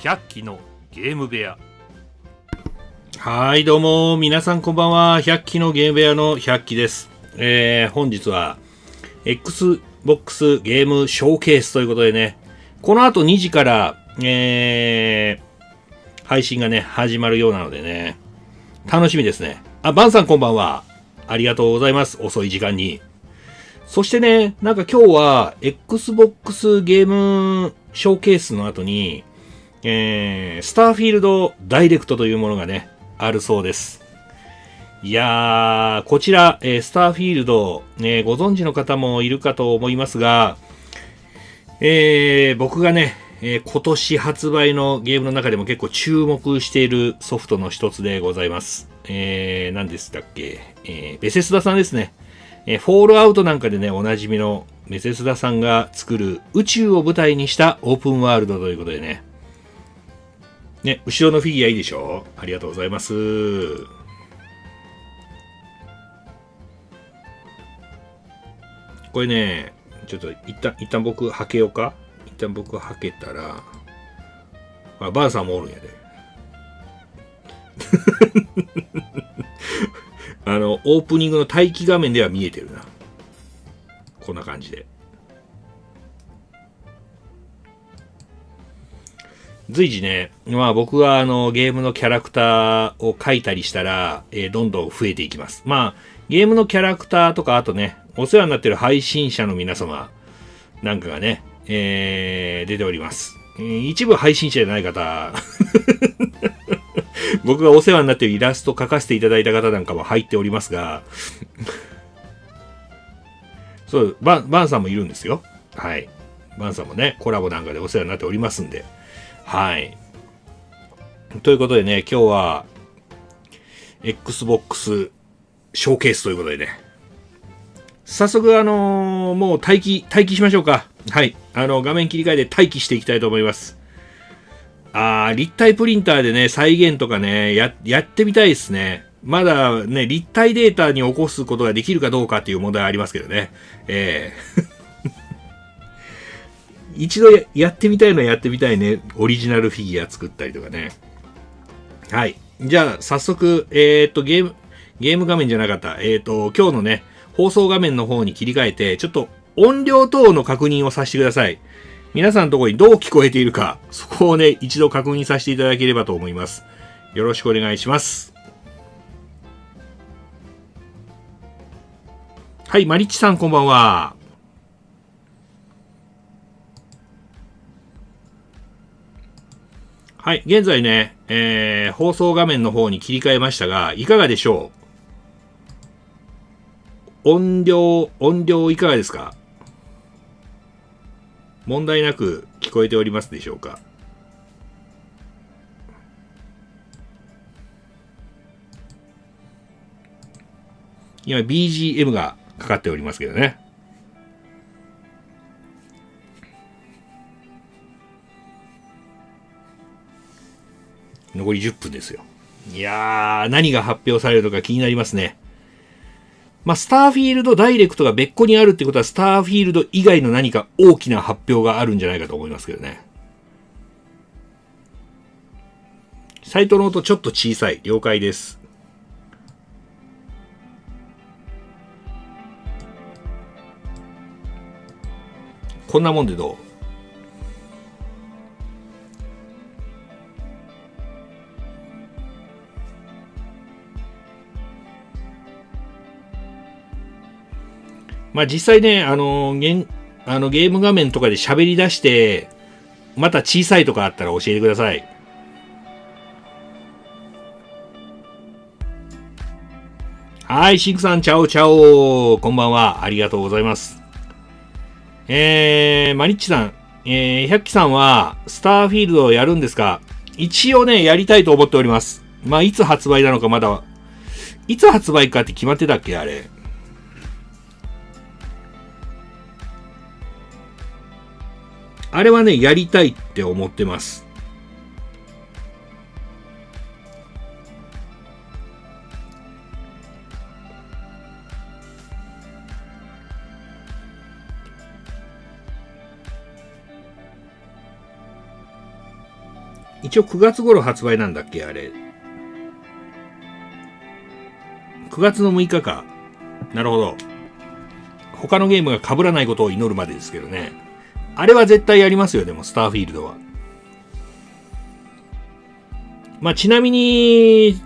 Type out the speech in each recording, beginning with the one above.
ひゃっきのゲーム部屋。はいどうも皆さんこんばんは。ひゃっきのゲーム部屋のひゃっきです。本日は Xbox ゲームショーケースということでね、この後2時から、配信がね始まるようなのでね、楽しみですね。バンさんこんばんは。ありがとうございます。遅い時間に。そしてね、なんか今日は Xbox ゲームショーケースの後に、スターフィールドダイレクトというものがね、あるそうです。いやー、こちら、スターフィールド、ご存知の方もいるかと思いますが、僕がね、今年発売のゲームの中でも結構注目しているソフトの一つでございます。何でしたっけ、ベセスダさんですね。フォールアウトなんかでね、おなじみのベセスダさんが作る宇宙を舞台にしたオープンワールドということでね。ね、後ろのフィギュアいいでしょ？ありがとうございます。これね、ちょっと一旦僕はけようか。一旦僕はけたら、バンさんもおるんやで。オープニングの待機画面では見えてるな。こんな感じで。随時ね、僕はゲームのキャラクターを描いたりしたら、どんどん増えていきます。ゲームのキャラクターとか、あとね、お世話になっている配信者の皆様なんかがね、出ております。一部配信者じゃない方、僕がお世話になっているイラスト描かせていただいた方なんかも入っておりますが、そう、バンさんもいるんですよ。はい。バンさんもね、コラボなんかでお世話になっておりますんで。はい。ということでね、今日は、Xbox ショーケースということでね。早速、もう待機しましょうか。はい。画面切り替えて待機していきたいと思います。立体プリンターでね、再現とかね、やってみたいですね。まだね、立体データに起こすことができるかどうかっていう問題はありますけどね。一度やってみたいのはやってみたいね。オリジナルフィギュア作ったりとかね。はい。じゃあ、早速、ゲーム画面じゃなかった。今日のね、放送画面の方に切り替えて、ちょっと音量等の確認をさせてください。皆さんのところにどう聞こえているか、そこをね、一度確認させていただければと思います。よろしくお願いします。はい、マリッチさんこんばんは。はい、現在ね、放送画面の方に切り替えましたが、いかがでしょう？音量いかがですか？問題なく聞こえておりますでしょうか？今 BGM がかかっておりますけどね。残り10分ですよ。いやー、何が発表されるのか気になりますね。スターフィールドダイレクトが別個にあるってことは、スターフィールド以外の何か大きな発表があるんじゃないかと思いますけどね。サイトの音ちょっと小さい。了解です。こんなもんでどう？実際ね、ゲーム画面とかで喋り出して、また小さいとかあったら教えてください。はい、シンクさん、チャオチャオ。こんばんは。ありがとうございます。マリッチさん、ヒャッキさんは、スターフィールドをやるんですか？一応ね、やりたいと思っております。いつ発売なのかまだ、いつ発売かって決まってたっけあれ。あれはね、やりたいって思ってます。一応9月頃発売なんだっけ、あれ。9月の6日か。なるほど。他のゲームが被らないことを祈るまでですけどね。あれは絶対やりますよ、でも、スターフィールドは。まあ、ちなみに、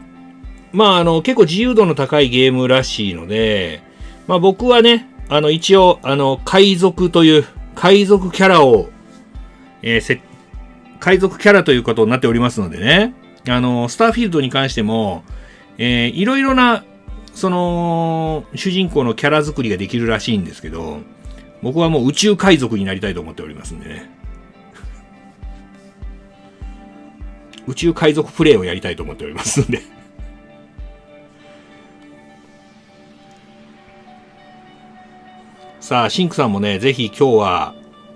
まあ、結構自由度の高いゲームらしいので、まあ、僕はね、一応、海賊という、海賊キャラを、海賊キャラということになっておりますのでね、スターフィールドに関しても、いろいろな、その、主人公のキャラ作りができるらしいんですけど、僕はもう宇宙海賊になりたいと思っておりますんでね。宇宙海賊プレイをやりたいと思っておりますんで。さあ、シンクさんもね、ぜひ今日は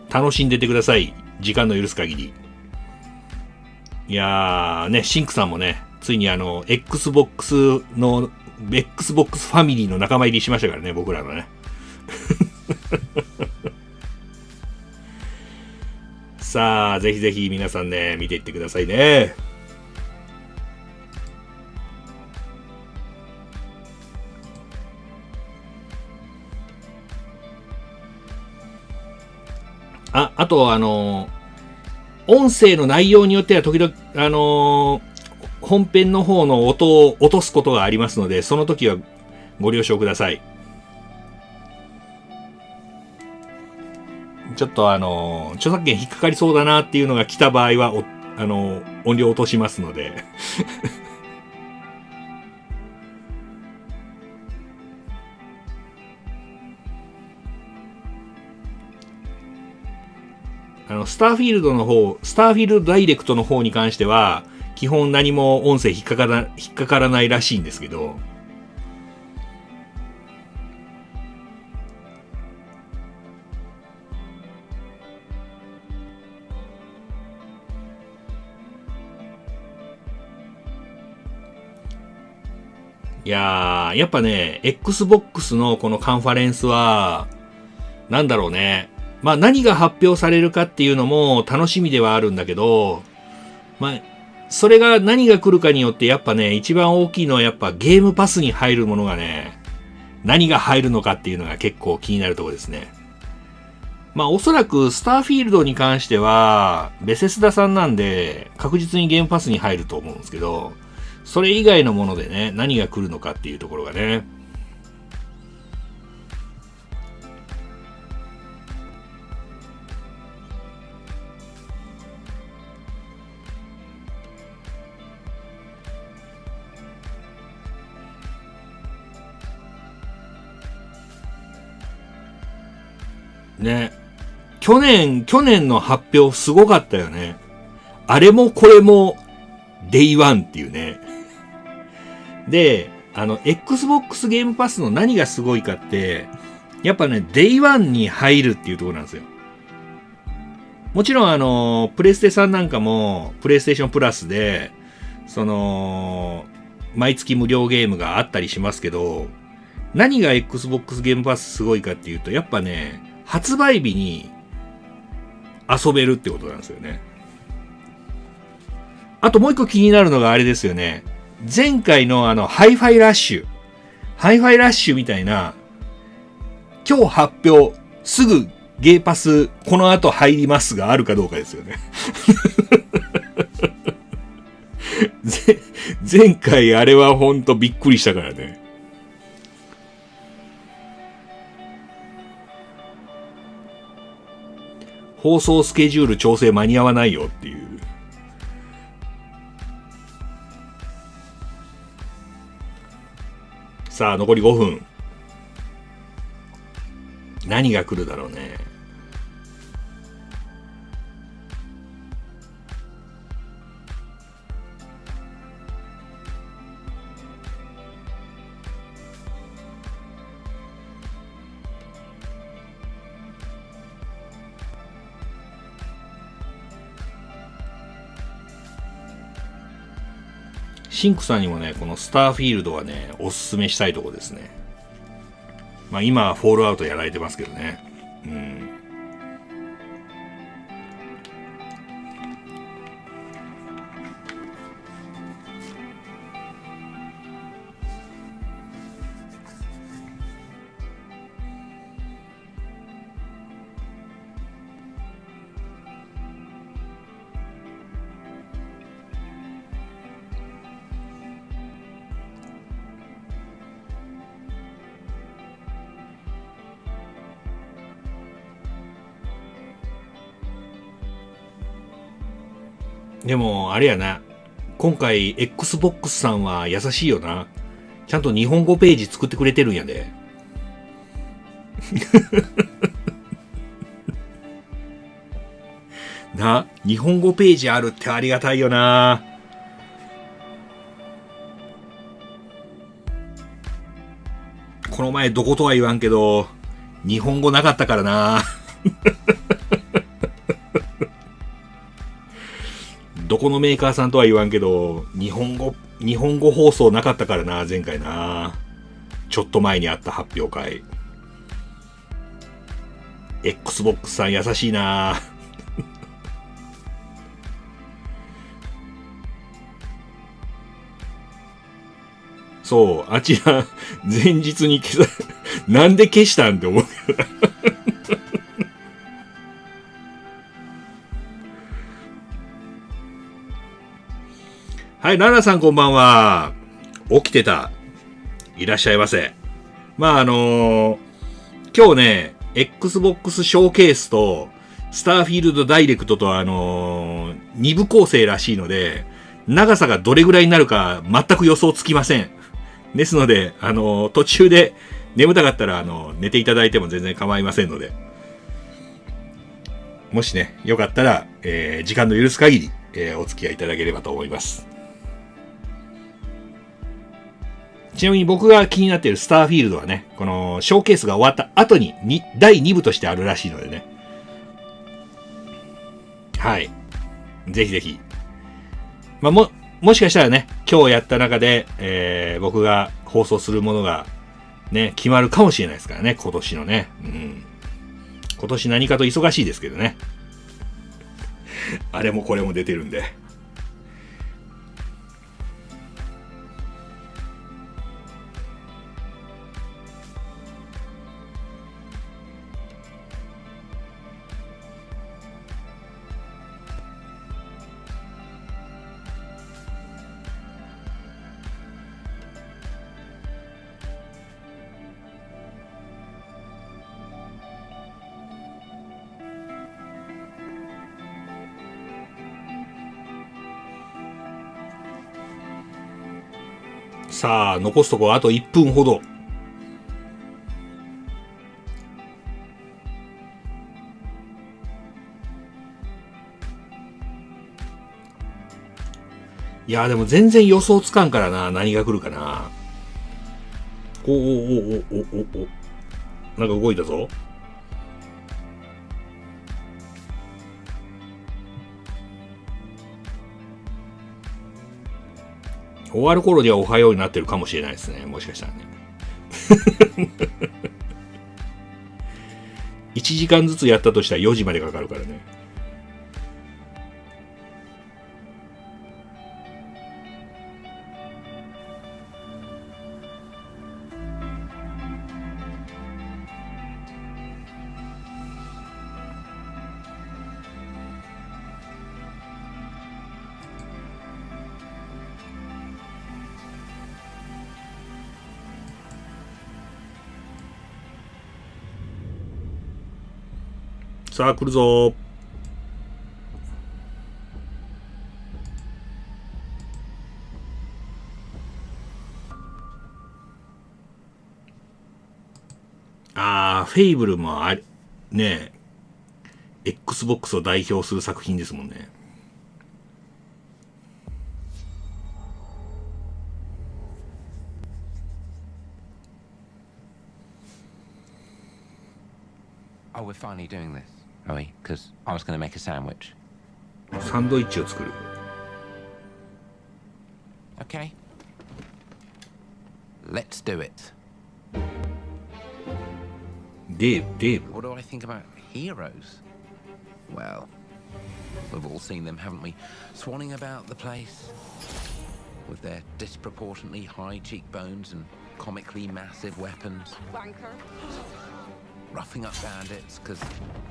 楽しんでてください。時間の許す限り。いやーね、シンクさんもね、ついにXbox ファミリーの仲間入りしましたからね、僕らのね。さあ、ぜひぜひ皆さんね、見ていってくださいね。あと、音声の内容によっては時々、本編の方の音を落とすことがありますので、その時はご了承ください。ちょっと著作権引っかかりそうだなっていうのが来た場合は、音量落としますので。スターフィールドダイレクトの方に関しては、基本何も音声引っかからないらしいんですけど、いやー、やっぱね、Xbox のこのカンファレンスは、なんだろうね。まあ何が発表されるかっていうのも楽しみではあるんだけど、まあ、それが何が来るかによってやっぱね、一番大きいのはやっぱゲームパスに入るものがね、何が入るのかっていうのが結構気になるところですね。まあおそらくスターフィールドに関しては、ベセスダさんなんで確実にゲームパスに入ると思うんですけど、それ以外のものでね、何が来るのかっていうところがね、ね。去年の発表すごかったよね。あれもこれも、デイワンっていうね。で、Xbox ゲームパスの何がすごいかって、やっぱね、デイワンに入るっていうところなんですよ。もちろんプレイステ3なんかも、プレイステーションプラスで、毎月無料ゲームがあったりしますけど、何が Xbox ゲームパスすごいかっていうと、やっぱね、発売日に遊べるってことなんですよね。あともう一個気になるのがあれですよね。前回のハイファイラッシュみたいな、今日発表、すぐゲーパス、この後入りますがあるかどうかですよね。前回あれはほんとびっくりしたからね。放送スケジュール調整間に合わないよっていう。さあ、残り5分。何が来るだろうね。シンクさんにもね、このスターフィールドはね、おすすめしたいとこですね。まあ今はフォールアウトやられてますけどね。うん。でも、あれやな。今回、Xbox さんは優しいよな。ちゃんと日本語ページ作ってくれてるんやで。な、日本語ページあるってありがたいよな。この前どことは言わんけど、日本語なかったからな。どこのメーカーさんとは言わんけど、日本語放送なかったからな、前回な。ちょっと前にあった発表会。Xbox さん優しいな。そう、あちら、前日に消さ、なんで消したんって思うけど。はい、ララさんこんばんは。起きてた。いらっしゃいませ。まあ今日ね、Xbox ショーケースと、スターフィールドダイレクトと2部構成らしいので、長さがどれぐらいになるか全く予想つきません。ですので、途中で眠たかったら、寝ていただいても全然構いませんので、もしね、よかったら、時間の許す限り、お付き合いいただければと思います。ちなみに僕が気になっているスターフィールドはね、このショーケースが終わった後に第2部としてあるらしいのでね。はい。ぜひぜひ。まあ、もしかしたらね、今日やった中で、僕が放送するものがね、決まるかもしれないですからね、今年のね。うん。今年何かと忙しいですけどね。あれもこれも出てるんで。さあ、残すところあと1分ほど。いやーでも全然予想つかんからな。何が来るかな。お。なんか動いたぞ。終わる頃にはおはようになってるかもしれないですね。もしかしたらね。1時間ずつやったとしたら4時までかかるからね。さあ来るぞ。フェイブルもあれねえ Xbox を代表する作品ですもんね。Oh, we're finally doing this, are we? Because I was going to make a sandwich. サンドイッチを作る。Okay. Let's do it. Dave. What do I think about heroes? Well, we've all seen them, haven't we? Swanning about the place with their disproportionately high cheekbones and comically massive weapons. Wanker. Roughing up bandits, because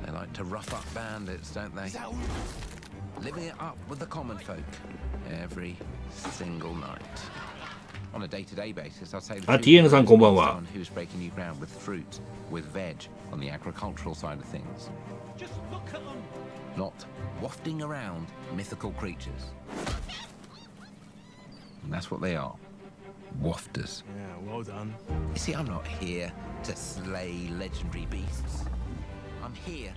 they like to rough up bandits, don't they? Living it up with the common folk every single night. On a day-to-day basis, I'll say the TN さんこんばんは。 someone who's breaking new ground with fruit, with veg, on the agricultural side of things. Just look at them. Not wafting around mythical creatures. And that's what they are. Wafters. Yeah, well done. You see, I'm not here to slay legendary beasts. I'm here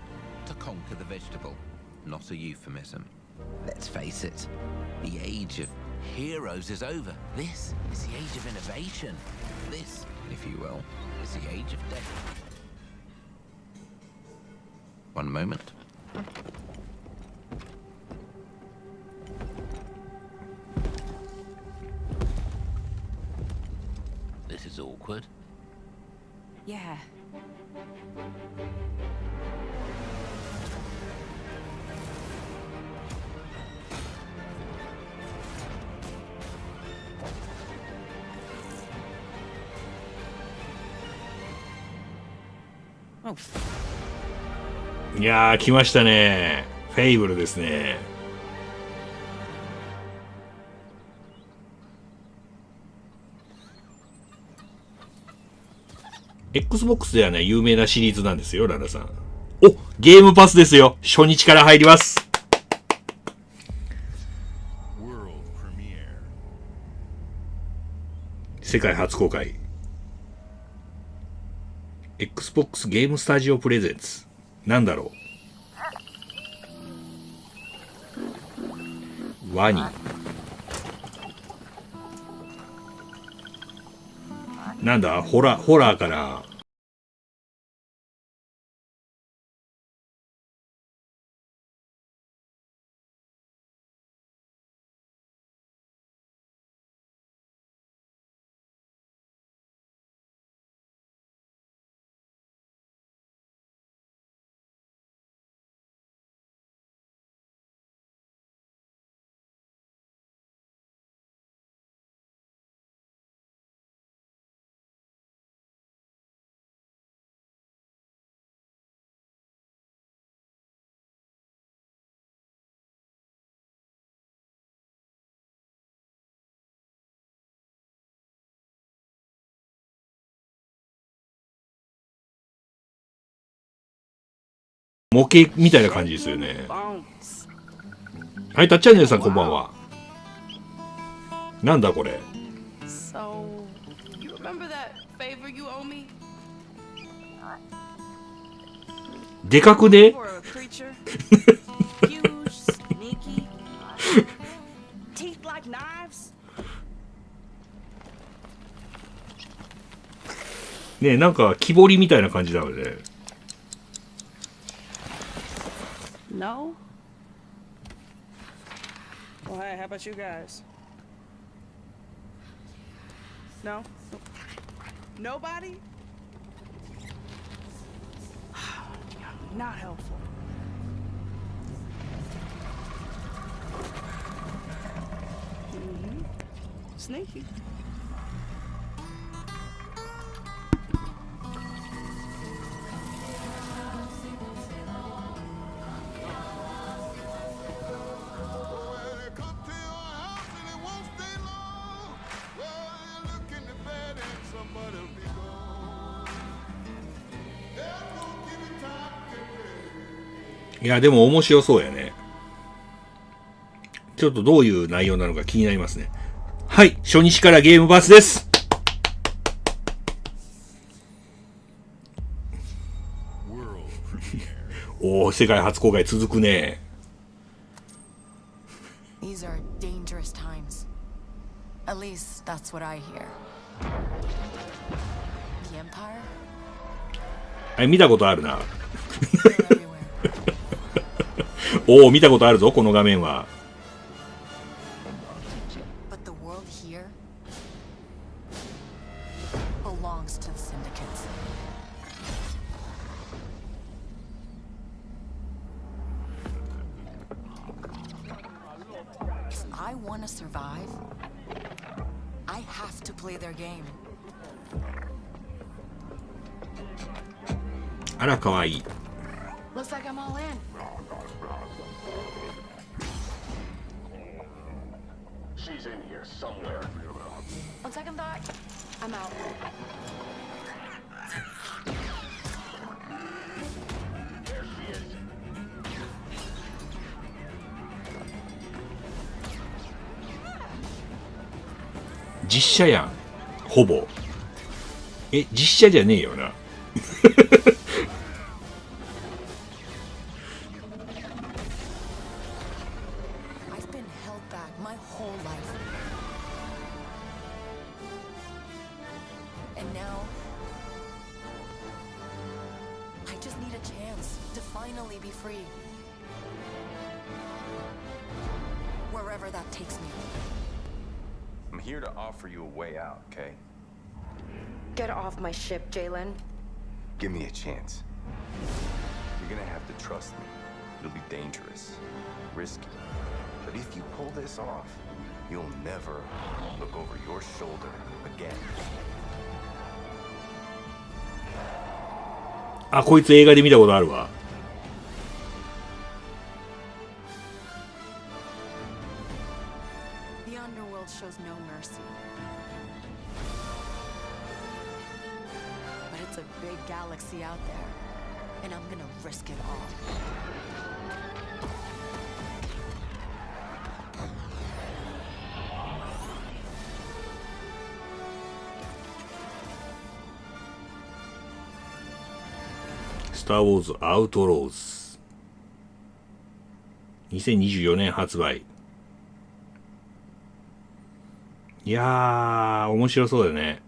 to conquer the vegetable, not a euphemism. Let's face it, the age of heroes is over. This is the age of innovation. This, if you will, is the age of death. One moment. This is awkward. Yeah. Oh. いやー来ましたね。フェイブルですね。Xbox ではね有名なシリーズなんですよララさん。お、ゲームパスですよ。初日から入ります。世界初公開。Xbox ゲームスタジオプレゼンツ。なんだろう。ワニ。なんだホラーから。模型みたいな感じですよね。はい、たっちゃんねるさんこんばんは。なんだこれ。So, you remember that favor you owe me? でかくね。 For a creature, huge, sneaky, teeth like knives. ねえ、なんか木彫りみたいな感じだよね。No? Well, hey, how about you guys? No? Nobody? Not helpful. Mm-hmm. Sneaky.いやでも面白そうやね。ちょっとどういう内容なのか気になりますね。はい、初日からゲームパスです。おお、世界初公開続くね。These are dangerous times. At least that's what I hear. The Empire? はい、見たことあるな。 They're everywhere. おお、見たことあるぞこの画面は。 But the world here belongs to the syndicates. If I want to survive, I have to play their game. あら、かわいい。 Looks like I'm all in. She's She's in here somewhere. On second thought, I'm out. 実写やん、ほぼ。実写じゃねえよな。I've been held back my whole life. And now, I just need a chance to finally be free. Wherever that takes me. I'm here to offer you a way out, okay? Get off my ship, Jalen. Give me a chance. You're gonna have to trust me. It'll be dangerous, risky. But if you pull this off, you'll never look over your shoulder again. あ、こいつ映画で見たことあるわ。The underworld shows no mercy. But it's a big galaxy out there, and I'm gonna risk it all. Star Wars Outlaws 2024年発売。いやー、面白そうだよね。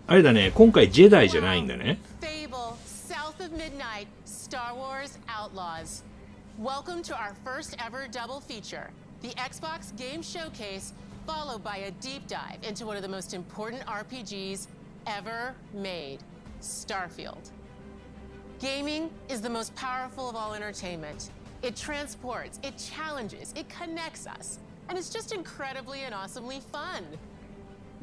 あれだね、今回ジェダイじゃないんだね。Fable, South of Midnight, Star Wars Outlaws. Welcome to our first ever double feature, the Xbox Game Showcase, followed by a deep dive into one of the most important RPGs ever made, Starfield. Gaming is the most powerful of all entertainment. It transports, it challenges, it connects us, and it's just incredibly and awesomely fun.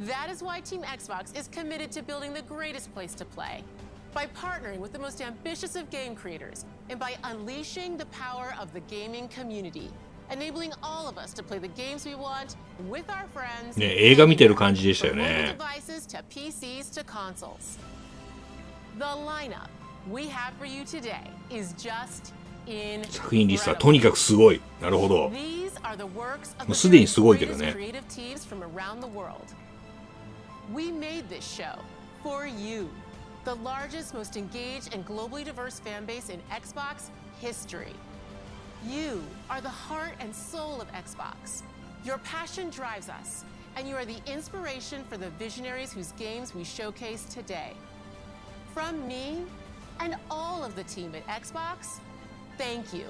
That is why Team Xbox is committed to building the greatest place to play. By partnering with the most ambitious of game creators, and by unleashing the power of the gaming community, enabling all of us to play the games we want with our friends. ね、映画見てる感じでしたよね。 From mobile devices to PCs to consoles. The lineup we have for you today is just incredible. 作品リストはとにかくすごい。なるほど。 These are the works of もう the すでにすごいけど greatest ね。 creative teams from around the world. We made this show for you, the largest, most engaged, and globally diverse fan base in Xbox history. You are the heart and soul of Xbox. Your passion drives us, and you are the inspiration for the visionaries whose games we showcase today. From me and all of the team at Xbox, thank you.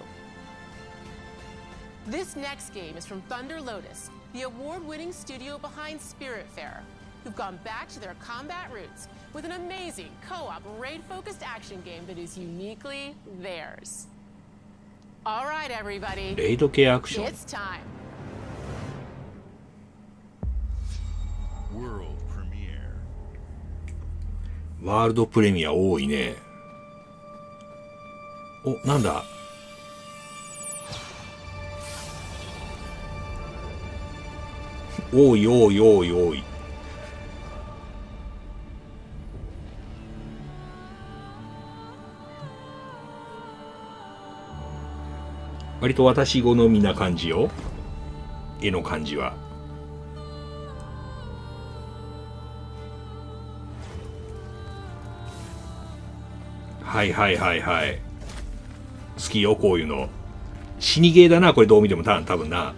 This next game is from Thunder Lotus, the award-winning studio behind Spiritfarer, who've gone back to their combat roots with an amazing co-op raid-focused action game that is uniquely theirs. All right, everybody. レイド系アクション。 It's time. World premiere. ワールドプレミア多いね。お、なんだ。多い多い多い多い。割と私好みな感じよ。絵の感じは。はいはいはいはい。好きよ、こういうの。死にゲーだな、これどう見ても多分な。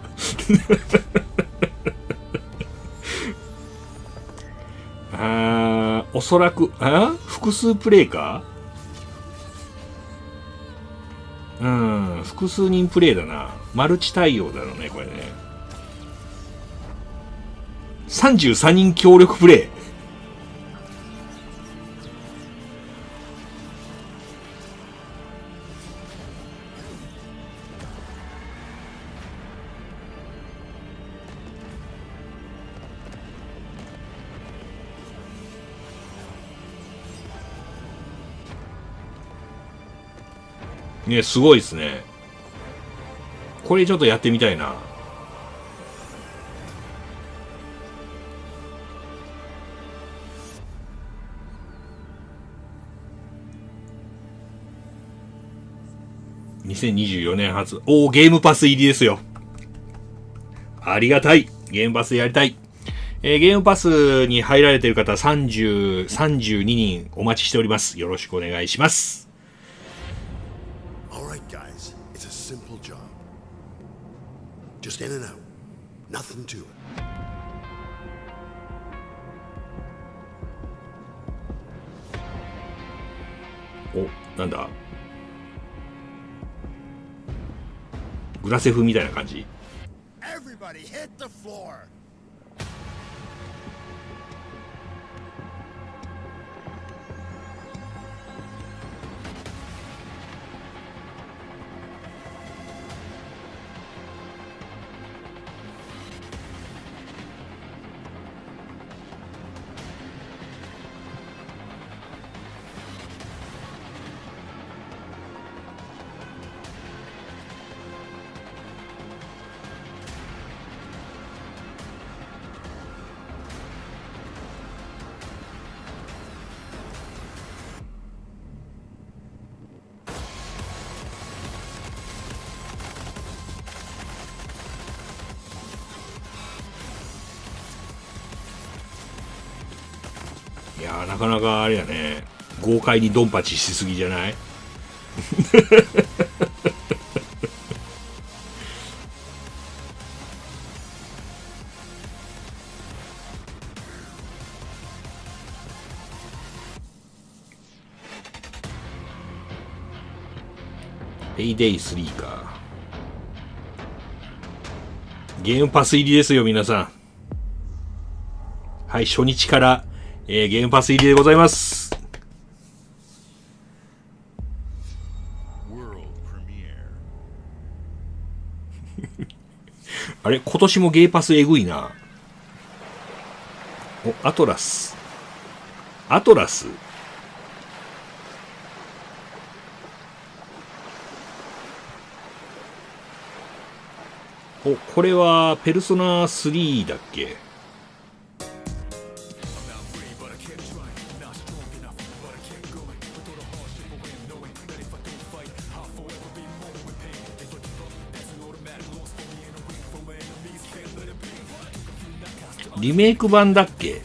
おそらく、複数プレイか？複数人プレイだな。マルチ対応だろうね、これね。33人協力プレイ。ね、すごいですね。これちょっとやってみたいな。2024年初。ゲームパス入りですよ。ありがたい。ゲームパスやりたい。ゲームパスに入られている方32人お待ちしております。よろしくお願いします。Alright guys, it's a simple job. Just in and out. Nothing to it.なんだグラセフみたいな感じ。 Everybody hit the floor.いやーなかなかあれやね、豪快にドンパチしすぎじゃない？ペイデイ3か。ゲームパス入りですよ皆さん。はい、初日からゲームパス入りでございます。あれ今年もゲーパスえぐいな。アトラスこれはペルソナ3だっけ？リメイク版だっけ？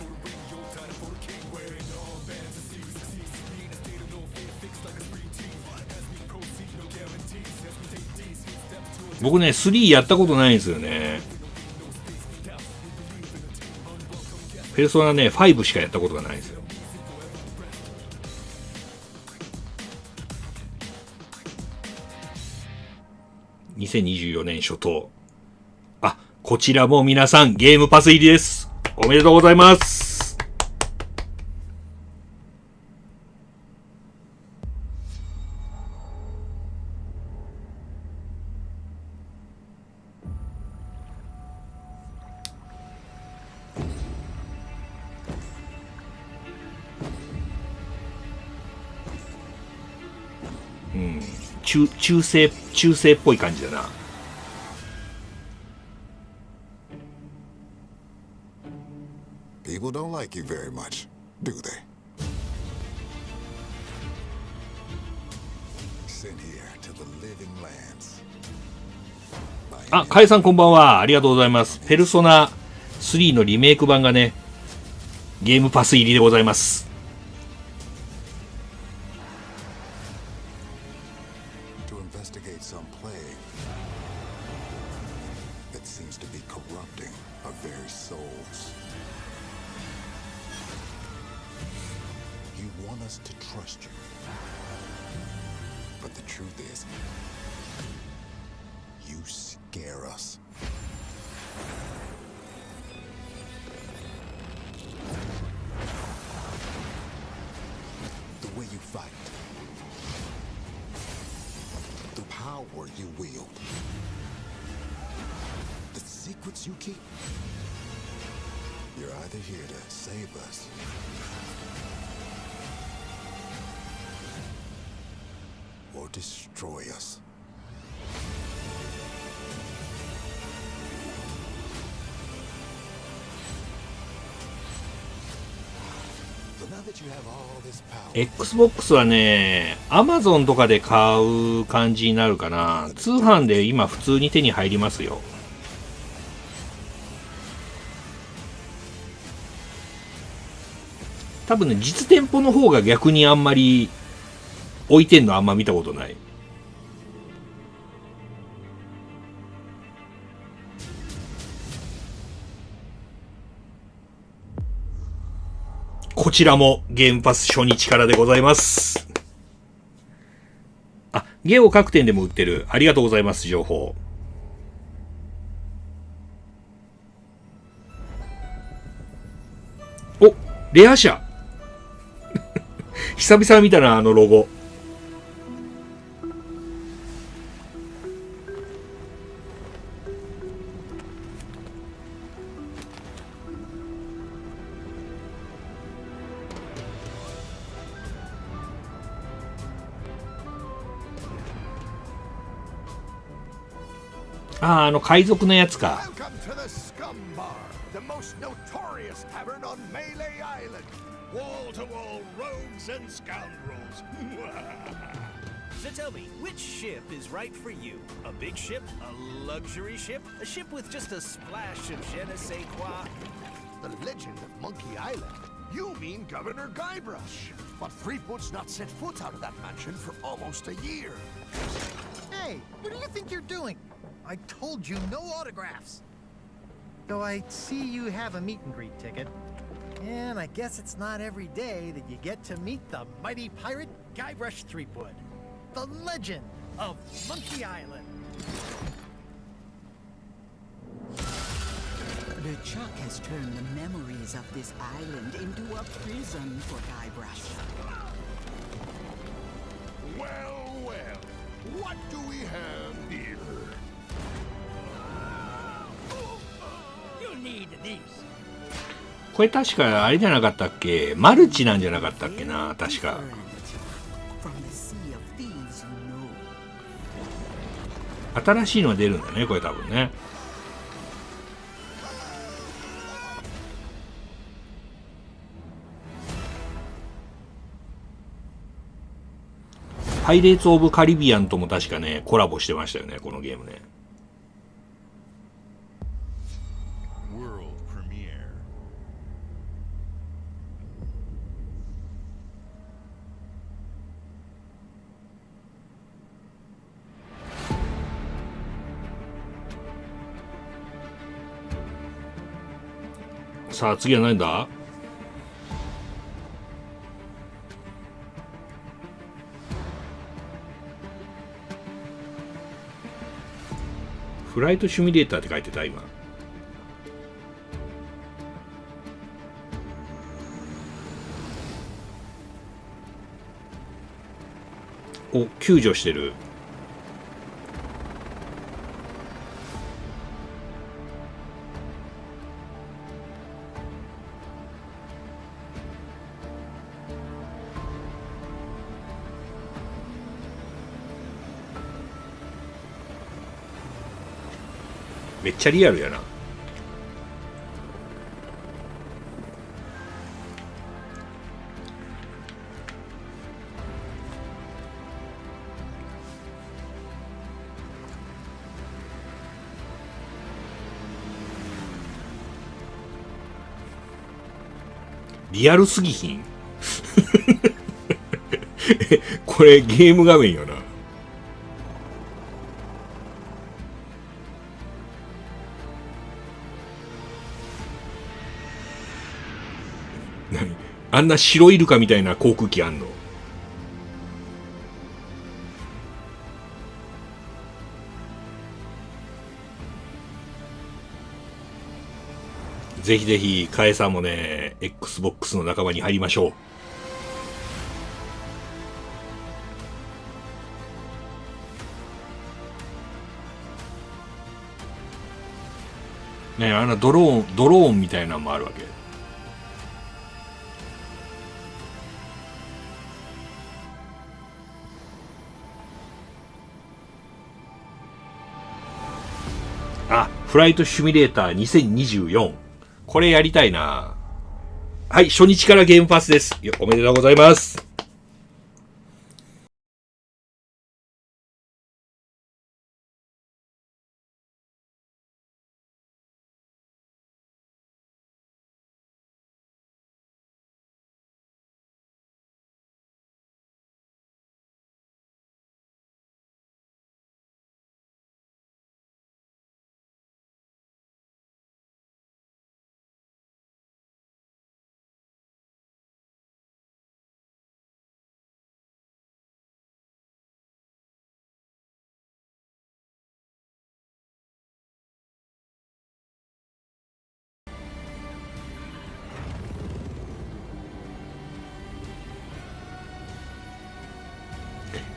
僕ね3やったことないんですよね。ペルソナね5しかやったことがないんですよ。2024年初頭。こちらも皆さんゲームパス入りです。おめでとうございます。中世っぽい感じだな。People don't like you very much, do they? Sent here to the living lands. カエさんこんばんは。ありがとうございます。ペルソナ3のリメイク版がね、ゲームパス入りでございます。To investigate some plague that seems to be corrupting our very souls. You want us to trust you. But the truth is, you scare us. The way you fight. The power you wield. The secrets you keep. You're either here to save us or destroy us. The Xbox はね、Amazon とかで買う感じになるかな。通販で今普通に手に入りますよ。多分ね、実店舗の方が逆にあんまり置いてんのあんま見たことない。こちらもゲームパス初日からでございます。あ、ゲオ各店でも売ってる。ありがとうございます、情報。お、レア社。久々見たな、あのロゴ。ああ、あの海賊のやつか。Welcome to the Scum Bar, the most notorious tavern on Melee Island. Wall to wall rogues and scoundrels. So tell me, which ship is right for you? A big ship? A luxury ship? A ship with just a splash of je ne sais quoi? The legend of Monkey Island. You mean Governor Guybrush. But Threepwood's not set foot out of that mansion for almost a year. Hey, what do you think you're doing? I told you no autographs. Though I see you have a meet and greet ticket. And I guess it's not every day that you get to meet the mighty pirate Guybrush Threepwood, the legend of Monkey Island. LeChuck has turned the memories of this island into a prison for Guybrush. Well, well. What do we have here? You need these. これ確かあれじゃなかったっけ？マルチなんじゃなかったっけな、確か。From the sea of thieves, you know. 新しいのが出るんだね、これ多分ね。パイレーツ・オブ・カリビアンとも確かね、コラボしてましたよね、このゲームね。World premiere. さあ、次は何だ？フライトシミュレーターって書いてた今。お、救助してる。めっちゃリアルやな。リアルすぎひんこれゲーム画面よな。あんな白イルカみたいな航空機あんの？ぜひぜひ、カエさんもね、Xbox の仲間に入りましょう。ね、あのドローンみたいなのもあるわけ。あ、フライトシミュレーター2024。これやりたいな。はい、初日からゲームパスです。おめでとうございます。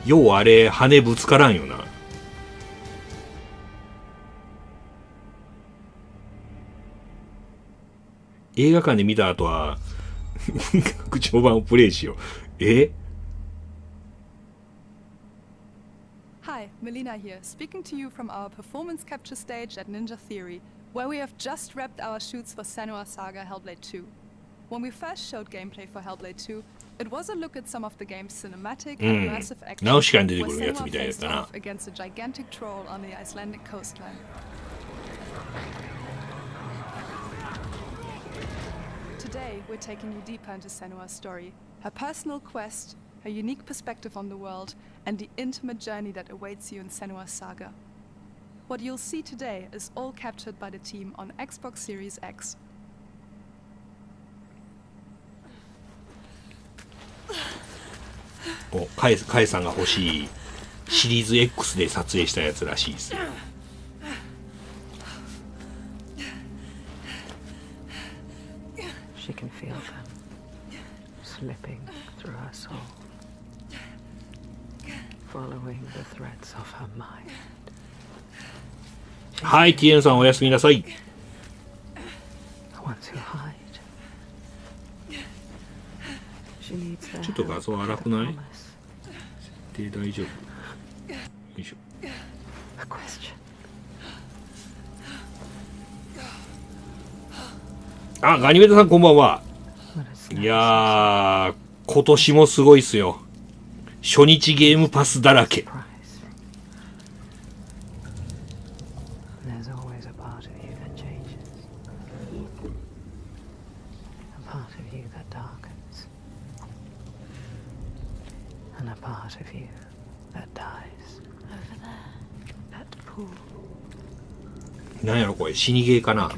ようあれ羽ぶつからんよな。映画館で見た後は劇場版をプレイしよう。Hi, Melina here, speaking to you from our performance capture stage at Ninja Theory, where we have just wrapped our shoots for Senua's Saga Hellblade 2. When we first showed gameplay for Hellblade 2, it was a look at some of the game's cinematic and immersive action, where Senua faced off against a gigantic troll on the Icelandic coastline. Today, we're taking you deeper into Senua's story, her personal quest, her unique perspective on the world, and the intimate journey that awaits you in Senua's Saga. What you'll see today is all captured by the team on Xbox Series X. お、カエさんが欲しいシリーズ X で撮影したやつらしいですよ。She can feel them slipping through her soul, following the threads of her mind. はい、ティエンさんおやすみなさい。Once you hide, she needs their ちょっと画像荒くない？設定大丈夫？よいしょ。A question. あ、ガニメタさんこんばんは。いやー、今年もすごいっすよ。初日ゲームパスだらけ。There's always a part of you that changes. A part of you that darkens. And a part of you that dies. Over there, that pool. なんやろこれ、死にゲーかな。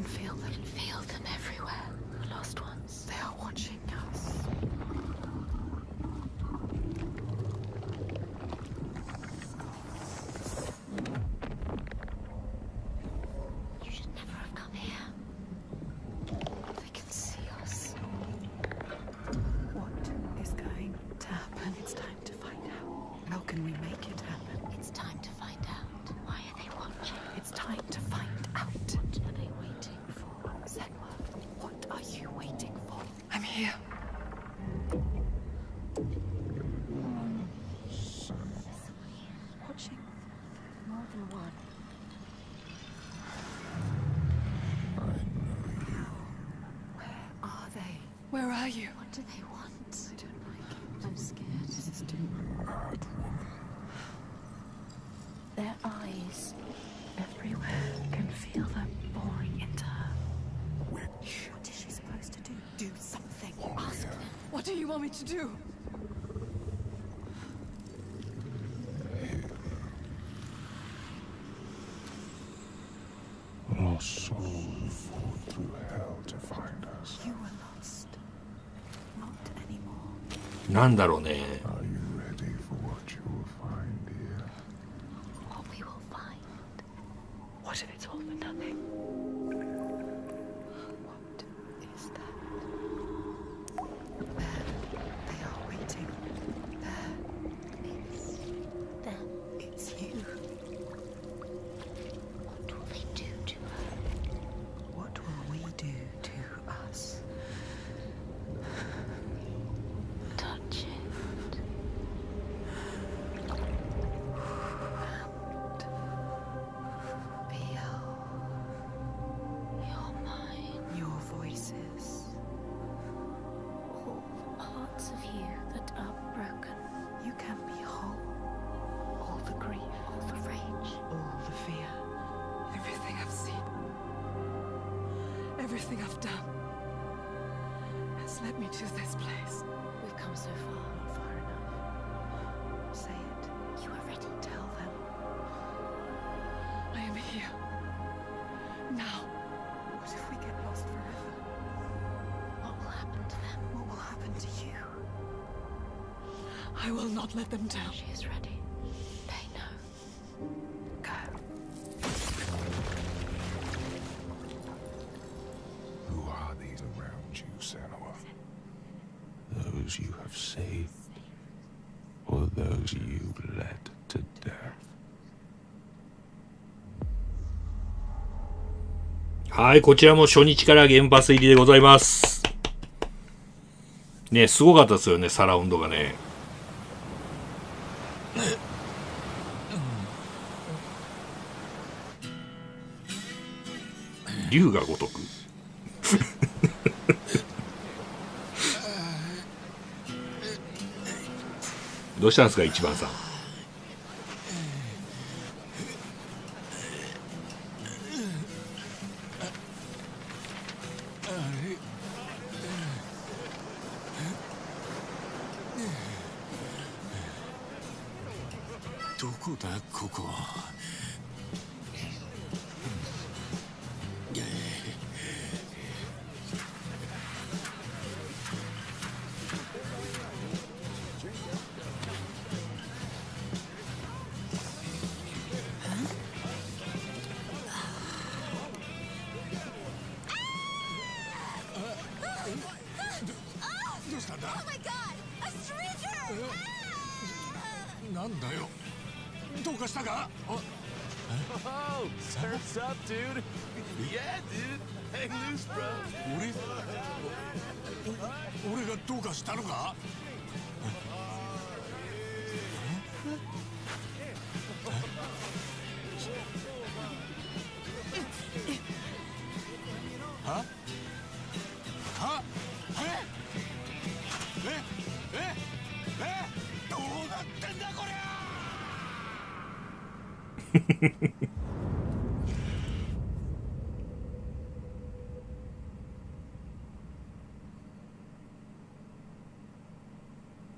Where are you? What do they want? I don't like it. I'm scared. This is too hard. Their eyes everywhere can feel them boring into her. Witch. What is she supposed to do? Do something. Ask them. What do you want me to do? Lost souls fall through hell to find us. You were lost. Not anymore. なんだろうね。 Are you ready for what you will find here? What we will find. What if it's all for nothing? What is that? There. They are waiting. There. It's them. It's you. What will they do to her? What will we do to us? Touch it. Everything I've done has led me to this place. We've come so far, not far enough. Say it. You are ready. Tell them. I am here. Now. What if we get lost forever? What will happen to them? What will happen to you? I will not let them down. She is ready. They know. Go. Who are these around you, Sanua? Those you have saved, or those you led to death? はい、こちらも初日から原発入りでございます。ね、すごかったですよね、サラウンドがね。竜が如くどうしたんですか、一番さん。どこだここ。どうしたんだ。なんだよ。どうかしたか。Oh, surf's up, dude. Yeah, dude. Hang loose, bro. 俺がどうかしたのか。は？は？どうなってんだこりゃ。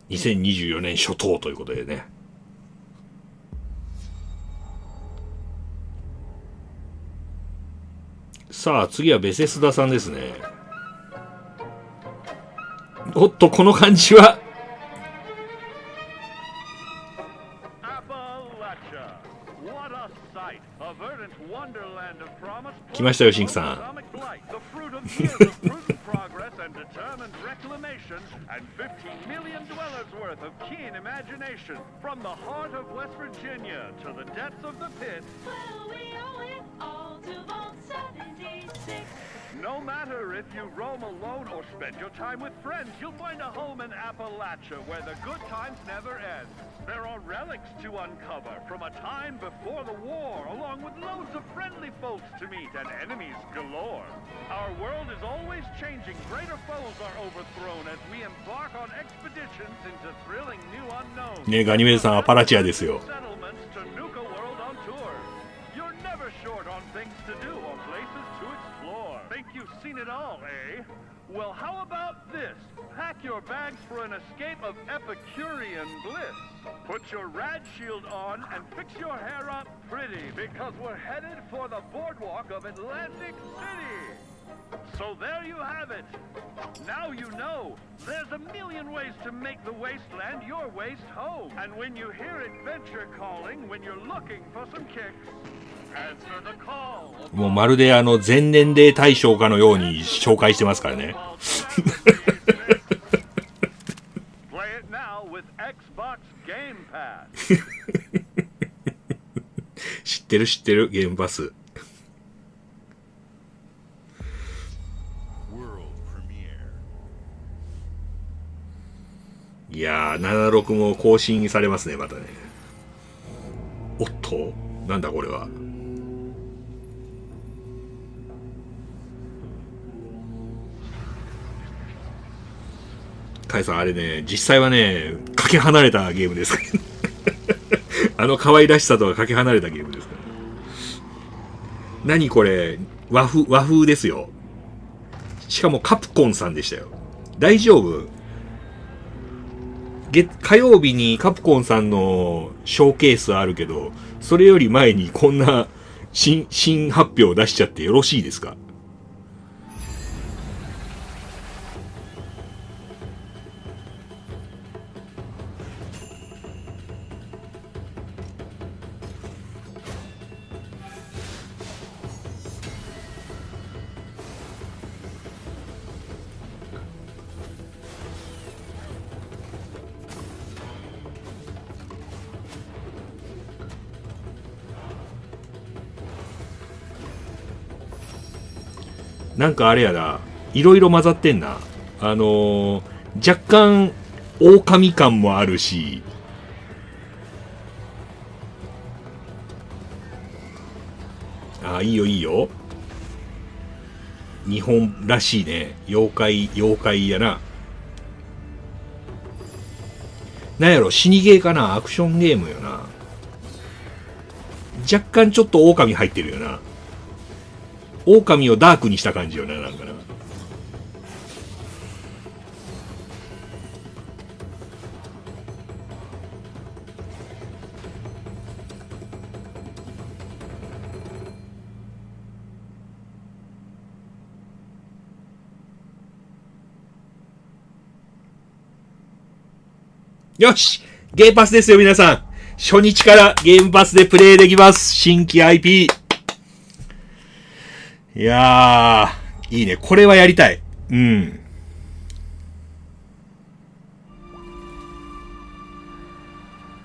2024年初頭ということでね。さあ次はベセスダさんですね。おっとこの感じは来ましたよシンクさん。and determined reclamation and 15 million dwellers worth of keen imagination from the heart of West Virginia to the depths of the pit. Well, we owe it all to Vault 76. No matter if you roam alone or spend your time with friends, you'll find a home in Appalachia where the good times never end. There are relics to uncover from a time before the war, along with loads of friendly folks to meet and enemies galore. Our world is always changing. Greater foes are overthrown as we embark on expeditions into thrilling new unknowns. ね、ガニメルさんアパラチアですよ。Settlements to Nuka World on tour. You're never short on things to do or places to explore. Think you've seen it all, eh? Well, how about this? Pack your bags for an escape of Epicurean bliss. Put your rad shield on and fix your hair up pretty, because we're headed for the boardwalk of Atlantic City. So there you have it. Now you know. There's a million ways to make the wasteland your waste home. And when you hear adventure calling, when you're looking for some kicks, answer the call. もうまるで全年齢対象かのように紹介してますからね。Play it now with Xbox Game Pass. 知ってる知ってるゲームパス。いやー、76も更新されますね、またね。おっと、なんだこれは。カイさん、あれね、実際はね、かけ離れたゲームですから可愛らしさとはかけ離れたゲームですから。何これ、和風ですよ。しかもカプコンさんでしたよ。大丈夫？火曜日にカプコンさんのショーケースあるけど、それより前にこんな新発表を出しちゃってよろしいですか？なんかあれやな、いろいろ混ざってんな。若干狼感もあるし、いいよいいよ。日本らしいね。妖怪やな。なんやろ、死にゲーかな、アクションゲームよな。若干ちょっと狼入ってるよな。狼をダークにした感じよね、なんかな。よし、ゲームパスですよ、皆さん。初日からゲームパスでプレイできます。新規 IP。いやー、いいね。これはやりたい。うん。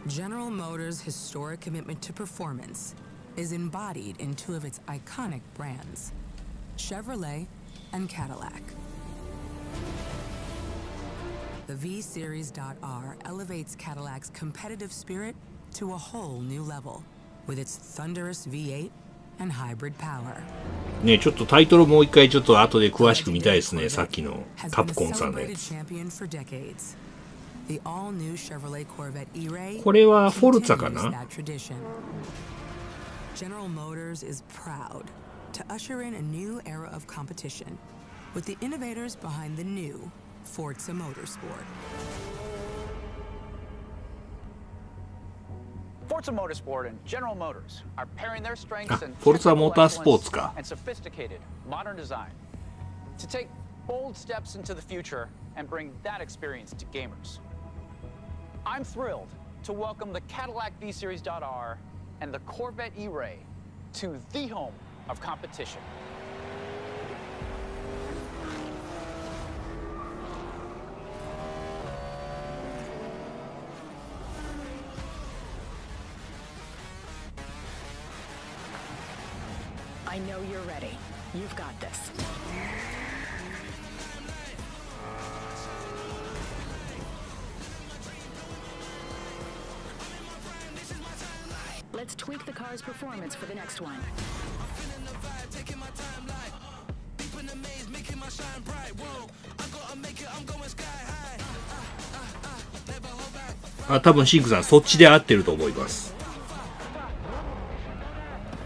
General Motors' historic commitment to performance is embodied in two of its iconic brands, Chevrolet and Cadillac. The V-Series.R elevates Cadillac's competitive spirit to a whole new level with its thunderous V8 and hybrid power. ね、ちょっとタイトルもう一回ちょっと後で詳しく見たいですね。さっきのカプコンさんのやつ。これはフォルツァかな？ General Motors is proud to usher in a new era of competition with the innovators behind the new Forza Motorsport. Forza Motorsport and General Motors are pairing their strengths and Forza technical Motorsports excellence か。 and sophisticated modern design to take bold steps into the future and bring that experience to gamers. I'm thrilled to welcome the Cadillac V-Series.R and the Corvette E-Ray to the home of competition. I know you're ready. You've got this. Let's tweak the car's performance for the next one. 多分シンクさんそっちで合ってると思います。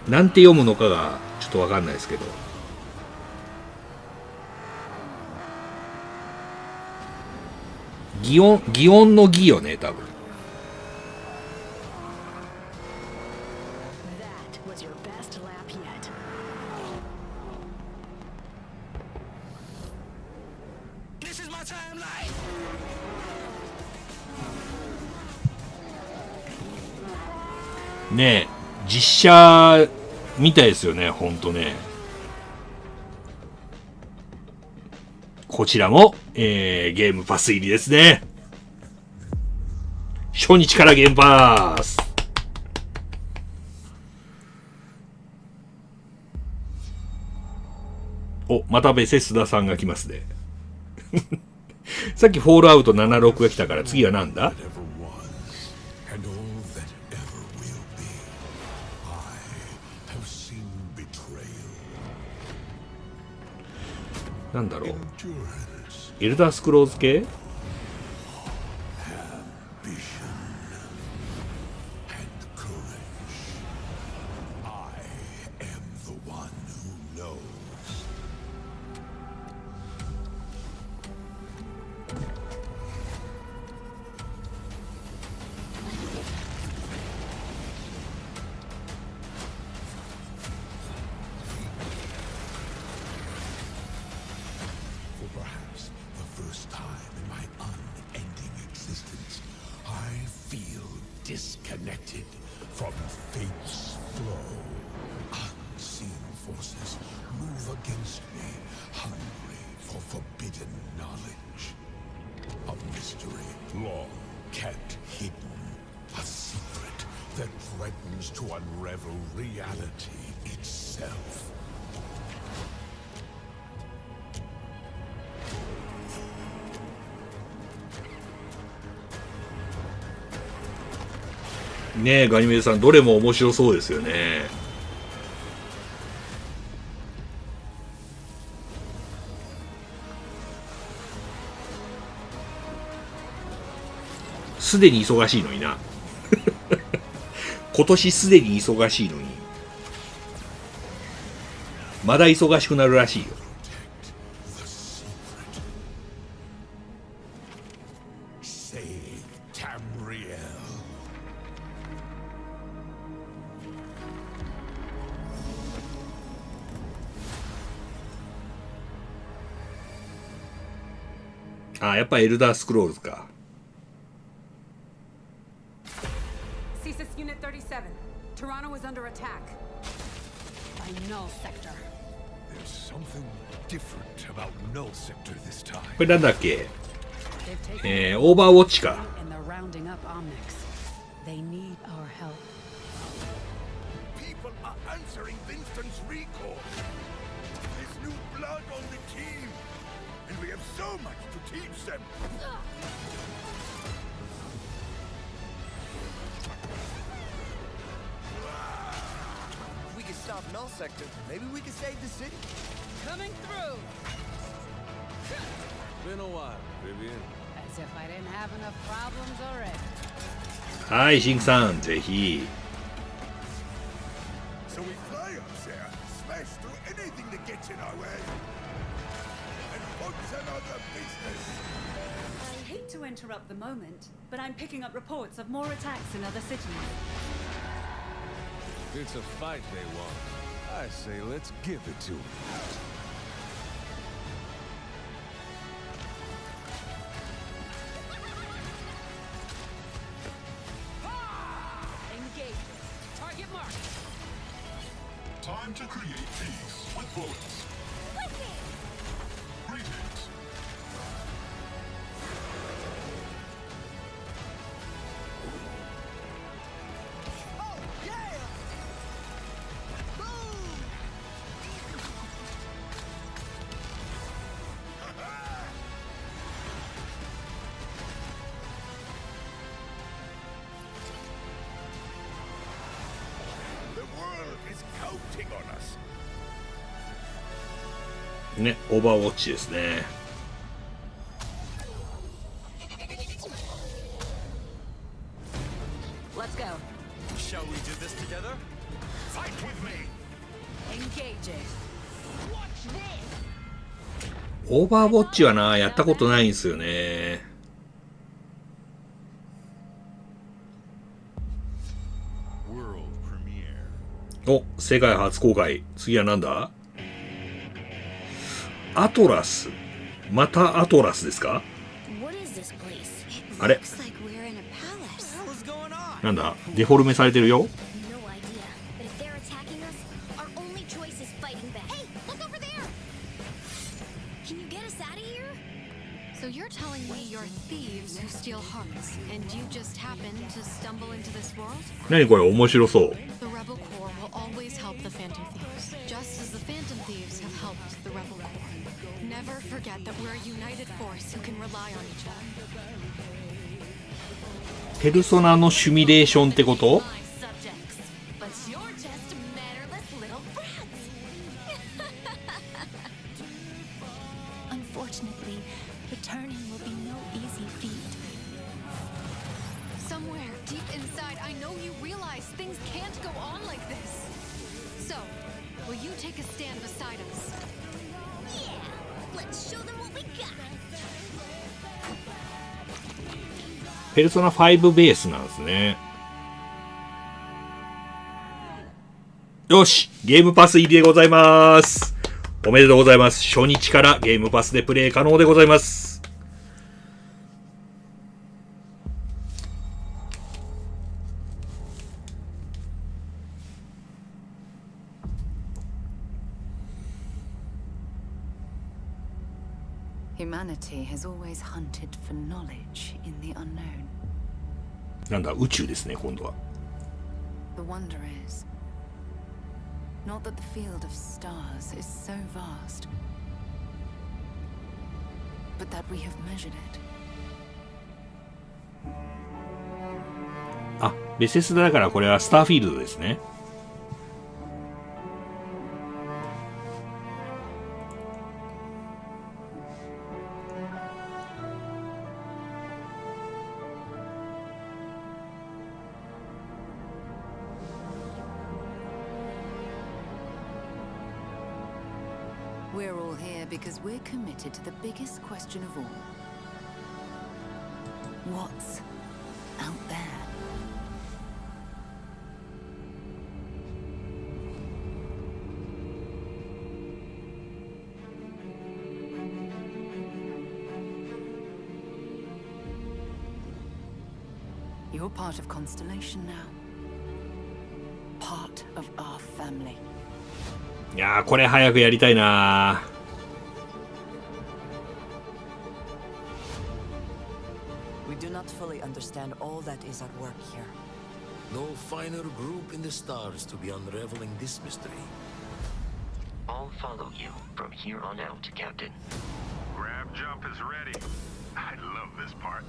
なんて読むのかがちょっとわかんないですけど。擬音の擬よね、多分。ねえ、実写みたいですよね、ほんとね。こちらも、ゲームパス入りですね。初日からゲームパス。お、またベセスダさんが来ますね。さっきフォールアウト76が来たから次はなんだ？なんだろう、エルダースクローズ系？ unending existence, I feel disconnected from fate's flow. Unseen forces move against me, hungry for forbidden knowledge. A mystery long kept hidden, a secret that threatens to unravel reality itself. ねえ、ガニメデさん、どれも面白そうですよね。すでに忙しいのにな。今年すでに忙しいのに。まだ忙しくなるらしいよ。あ、やっぱエルダースクロールズか。CSIS Unit 37. Toronto is under attack. By Null Sector. There's something different about Null Sector this time. これなんだっけ？オーバーウォッチか。And they're rounding up Omnics. They need our help. People are answering Winston's recall. There's new blood on the team, and we have so much to teach them. If we can stop Null Sector, maybe we can save the city. Coming through. Been a while, Vivian. As if I didn't have enough problems already. はい、シンクさん、ぜひ。So we fly up there, smash through anything that gets in our way, and put another business. I hate to interrupt the moment, but I'm picking up reports of more attacks in other cities. It's a fight they want. I say let's give it to them. Engage. Target marked. Time to create peace with bullets. Greetings. Oh, yeah! Boom! The world is counting on us. ね、オーバーウォッチですね。Let's go. Shall we do this together? Fight with me. Engaging. Watch this. オーバーウォッチはな、やったことないんですよね。お、世界初公開。次はなんだ？アトラス。またアトラスですか？あれ？なんだ？デフォルメされてるよ。So you're telling me you're thieves who steal hearts, and you just happened to stumble into this world? 何これ面白そう。The Rebel Corps will always help the Phantom Thieves, just as the Phantom Thieves have helped the Rebel Corps. Never forget that we're a united force who can rely on each other. ペルソナのシミュレーションってこと？ But you're just mannerless little brats. Unfortunately, returning will be no easy feat. Somewhere deep inside, I know you realize things can't go on like this. So, will you take a stand beside us? Yeah, let's show them what we got. ペルソナ5ベースなんですね。よし、ゲームパス入りでございます。おめでとうございます。初日からゲームパスでプレイ可能でございます。Humanity has always hunted for knowledge in the unknown. なんだ、宇宙ですね、今度は。The wonder is not that the field of stars is so vast, but that we have measured it. あ、ベセスダだからこれはスターフィールドですね。We're all here because we're committed to the biggest question of all. What's out there? You're part of Constellation now. Part of our family. いやー、これ早くやりたいな。We do not fully understand all that is at work here. No finer group in the stars to be unraveling this mystery. I'll follow you from here on out, Captain. Grab jump is ready. I love this part.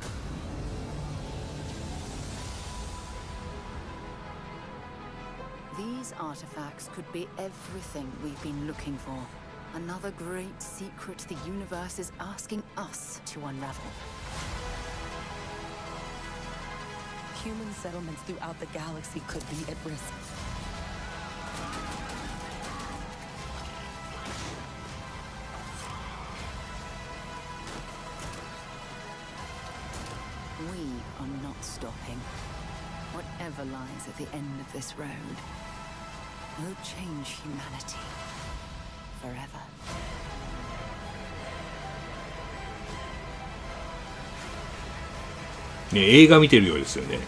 These artifacts could be everything we've been looking for. Another great secret the universe is asking us to unravel. Human settlements throughout the galaxy could be at risk. We are not stopping. Whatever lies at the end of this road will change humanity forever. ね、映画見てるようですよね。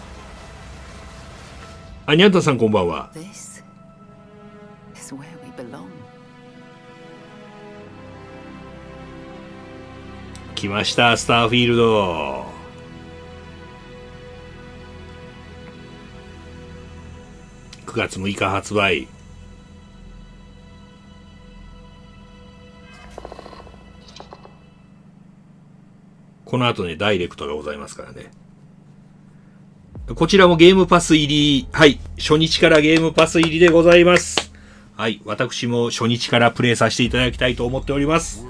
あ、にゃんたさんこんばんは。This is where we belong. 来ました、スターフィールド。9月6日発売。この後ね、ダイレクトがございますからね。こちらもゲームパス入り、はい、初日からゲームパス入りでございます。はい、私も初日からプレイさせていただきたいと思っております。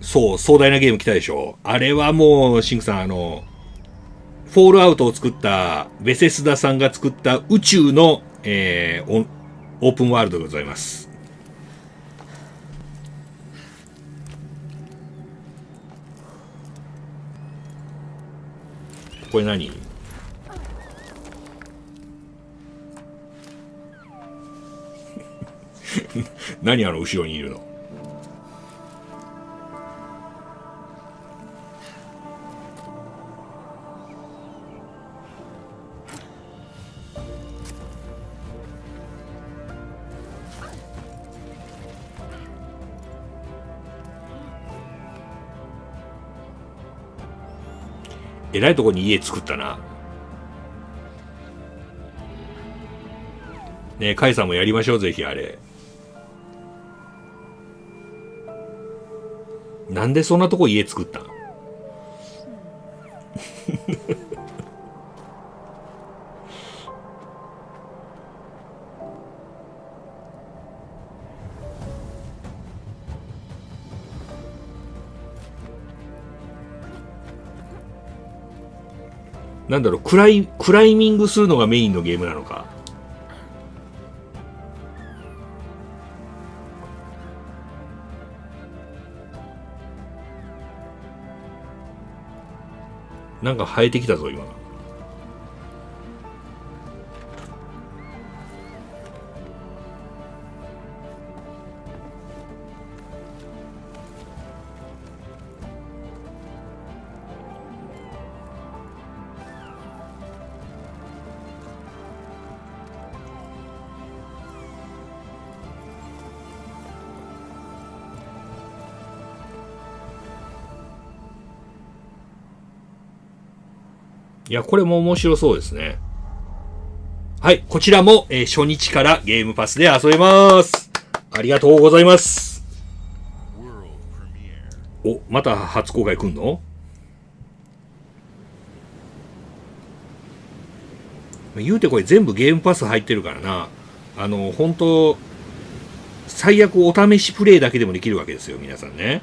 そう、壮大なゲーム来たでしょ。あれはもう、シンクさん、フォールアウトを作った、ベセスダさんが作った宇宙の、オープンワールドでございます。これ何？何あの後ろにいるの？えらいとこに家作ったな。ねえ、カイさんもやりましょう、ぜひあれ。なんでそんなとこ家作ったん？なんだろう、クライミングするのがメインのゲームなのか。なんか生えてきたぞ今。いや、これも面白そうですね。はい、こちらも、初日からゲームパスで遊べます。ありがとうございます。お、また初公開来んの？言うてこれ全部ゲームパス入ってるからな。本当最悪お試しプレイだけでもできるわけですよ、皆さんね。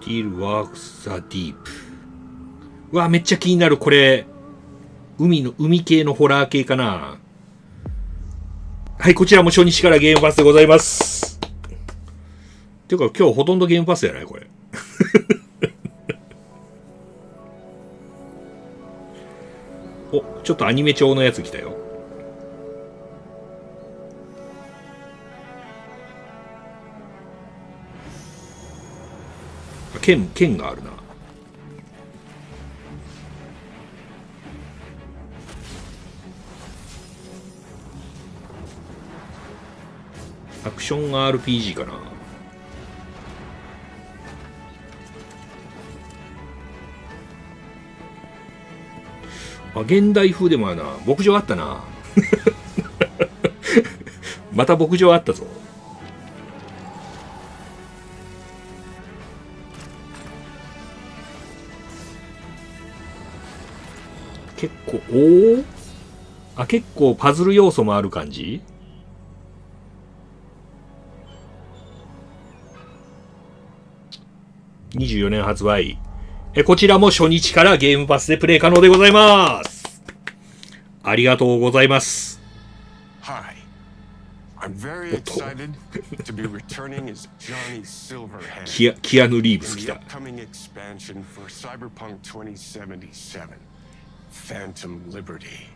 Still works the deep。うわ、めっちゃ気になる。これ、海系のホラー系かな。はい、こちらも初日からゲームパスでございます。ていうか、今日ほとんどゲームパスじゃないこれ。お、ちょっとアニメ調のやつ来たよ。剣があるな。アクション RPG かな。あ、現代風でもあるな。牧場あったな。また牧場あったぞ。結構、結構パズル要素もある感じ。24年発売。こちらも初日からゲームパスでプレイ可能でございます。ありがとうございます。Hi. I'm very excited to be returning as Johnny Silverhand キアヌ・リーブス in 来 the た。 upcoming expansion for Cyberpunk 2077, Phantom Liberty.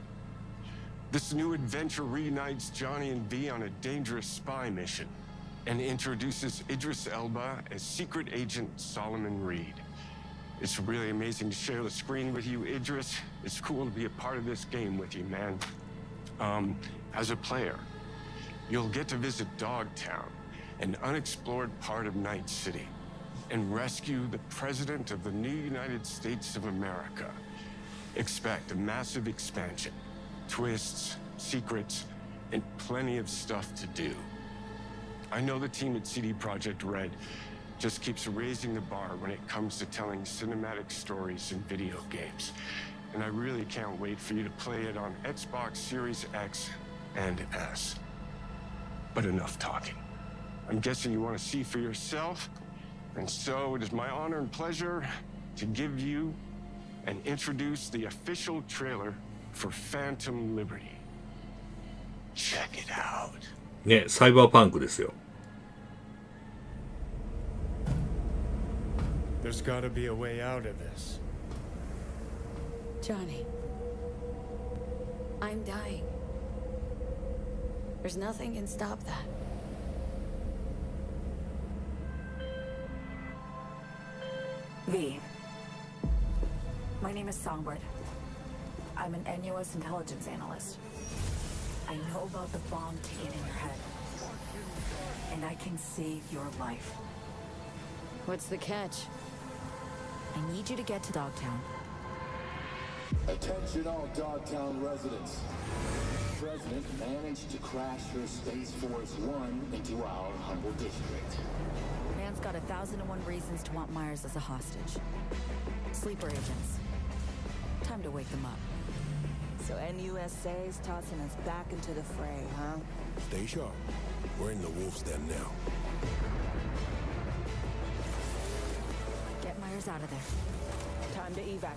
This new adventure reunites Johnny and V on a dangerous spy mission and introduces Idris Elba as Secret Agent Solomon Reed. It's really amazing to share the screen with you, Idris. It's cool to be a part of this game with you, man. As a player, you'll get to visit Dogtown, an unexplored part of Night City, and rescue the President of the new United States of America. Expect a massive expansion, twists, secrets, and plenty of stuff to do. I know the team at CD Projekt Red just keeps raising the bar when it comes to telling cinematic stories in video games. And I really can't wait for you to play it on Xbox Series X and S. But enough talking. I'm guessing you want to see for yourself. And so it is my honor and pleasure to give you and introduce the official trailer for Phantom Liberty. Check it out. ね、サイバーパンクですよ。There's gotta be a way out of this. Johnny, I'm dying. There's nothing can stop that. V. My name is Songbird. I'm an NUS intelligence analyst. I know about the bomb ticking in your head. And I can save your life. What's the catch? I need you to get to Dogtown. Attention all Dogtown residents. The President managed to crash her Space Force One into our humble district. Man's got 1,001 reasons to want Myers as a hostage. Sleeper agents. Time to wake them up. So NUSA's tossing us back into the fray, huh? Stay sharp. We're in the wolf's den now. Get Myers out of there. Time to evac.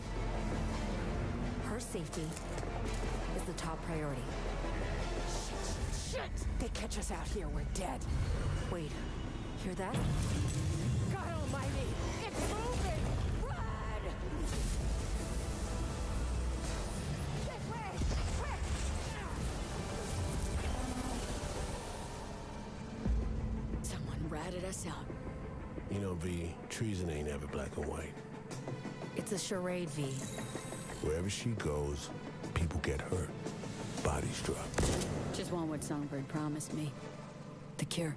Her safety is the top priority. Shit! They catch us out here, we're dead. Wait. Hear that? God almighty! It's moving! Run! This way! Quick! Someone ratted us out. You know, V, treason ain't ever black and white. It's a charade, V. Wherever she goes, people get hurt. Bodies drop. Just want what Songbird promised me. The cure.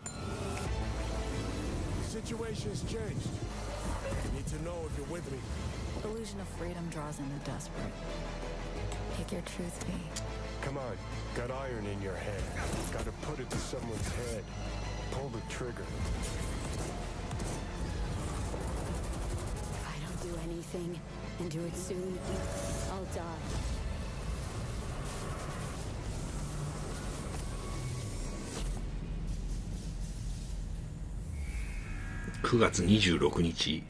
Situation's changed. Need to know if you're with me. Illusion of freedom draws in the desperate. Pick your truth, V. Come on, got iron in your head. Gotta put it to someone's head. Pull the trigger. If I don't do anything, and do it soon, I'll die. 9月26日。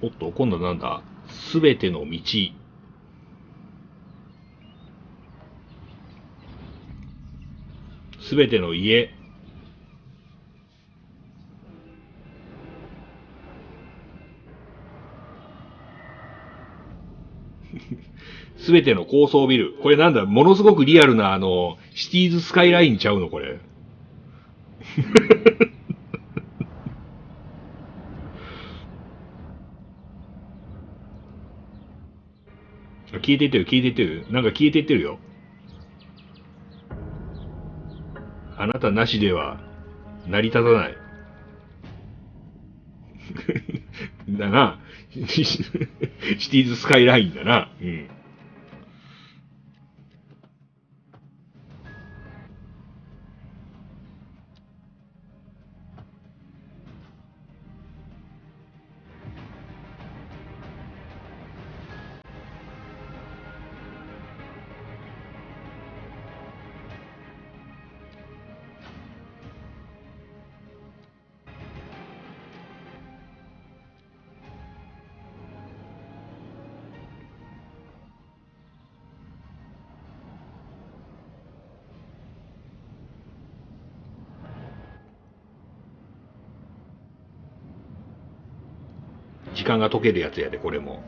おっと、今度はなんだ？すべての道。すべての家。すべての高層ビル。これなんだ、ものすごくリアルなシティーズスカイラインちゃうのこれ。消えていってる、消えていってる。なんか消えていってるよ。あなたなしでは成り立たない。だな。シティーズスカイラインだな。うん。時間が解けるやつやで、これも。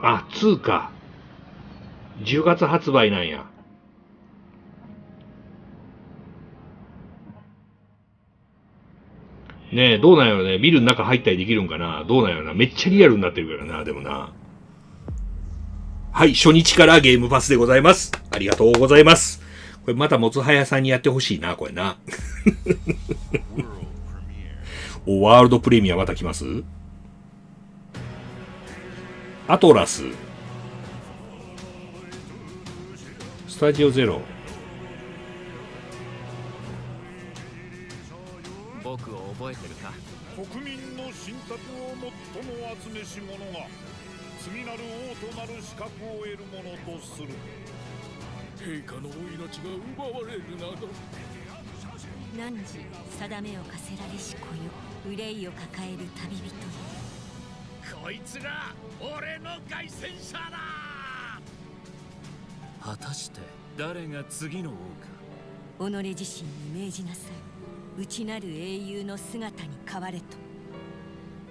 あ、2か。10月発売なんや。ねえ、どうなんやろね。ビルの中入ったりできるんかな。どうなんやろな。めっちゃリアルになってるからな、でもな。はい、初日からゲームパスでございます。ありがとうございます。これまたもつはやさんにやってほしいな、これな。お、ワールドプレミアまた来ます？アトラス。スタジオゼロ。僕を覚えてるか？国民の信託を最も集めし者が次なる王となる資格を得るものとする。陛下のお命が奪われるなど。汝定めを課せられし子よ、憂いを抱える旅人よ。こいつが俺の凱旋者だ。果たして誰が次の王か。己自身に命じなさい。内なる英雄の姿に変われと。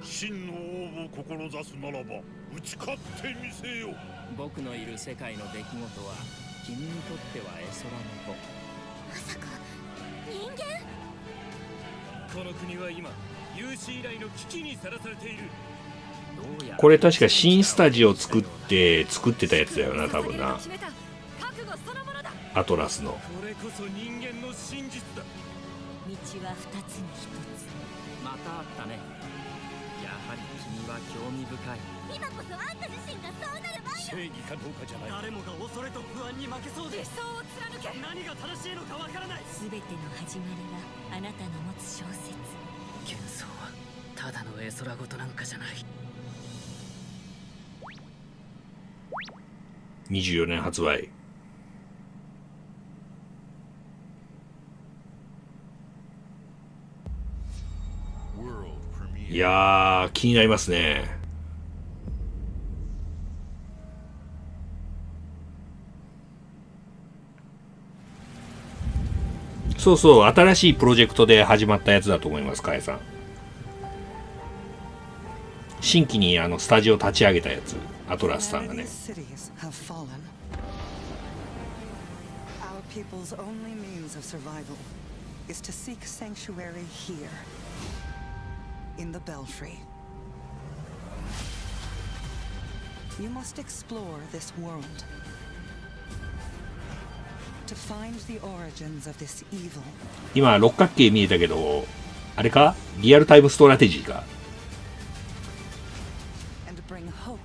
真の王を志すならば打ち勝ってみせよ。僕のいる世界の出来事は君にとっては絵空の子。まさか人間？この国は今有史以来の危機にさらされている。これ確か新スタジオ作ってたやつだよな、多分な。アトラスの。これこそ人間の真実だ。道は二つに一つ。またあったね。やはり君は興味深い。今こそあんた自身がそうなる前よ。正義かどうかじゃない。誰もが恐れと不安に負けそうで。理想を貫け。何が正しいのかわからない。すべての始まりはあなたの持つ小説。幻想はただの絵空事なんかじゃない。24年発売。いやー、気になりますね。そうそう、新しいプロジェクトで始まったやつだと思います、かえさん。新規にスタジオ立ち上げたやつ、アトラスさんがね。People's only means of survival is to seek sanctuary here, in the Belfry. You must explore this world to find the origins of this evil. 今六角形見えたけど、あれか？リアルタイムストラテジーか。And bring hope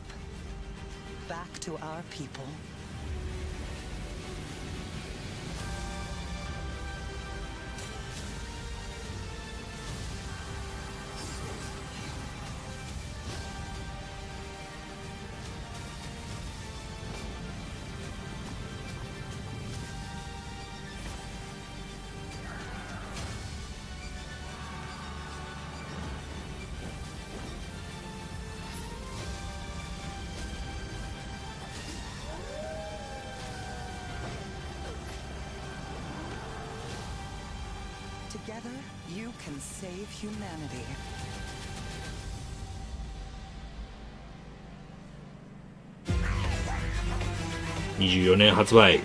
back to our people.24年発売。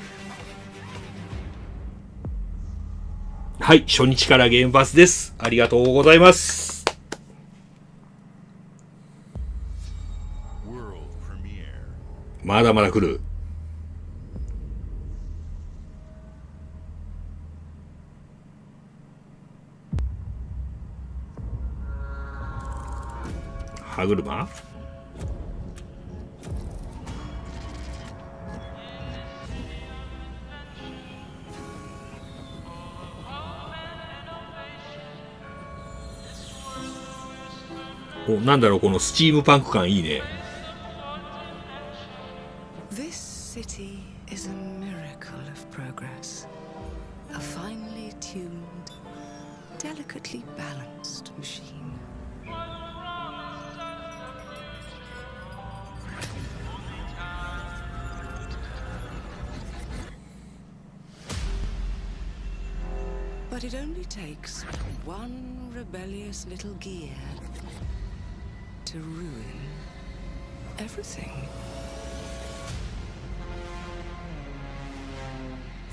はい、初日からゲームパスです。ありがとうございます。まだまだ来る。歯車？お、なんだろう、このスチームパンク感いいね。This city is a miracle of progress. A finely tuned, delicately balanced machine. But it only takes one rebellious little gear to ruin everything.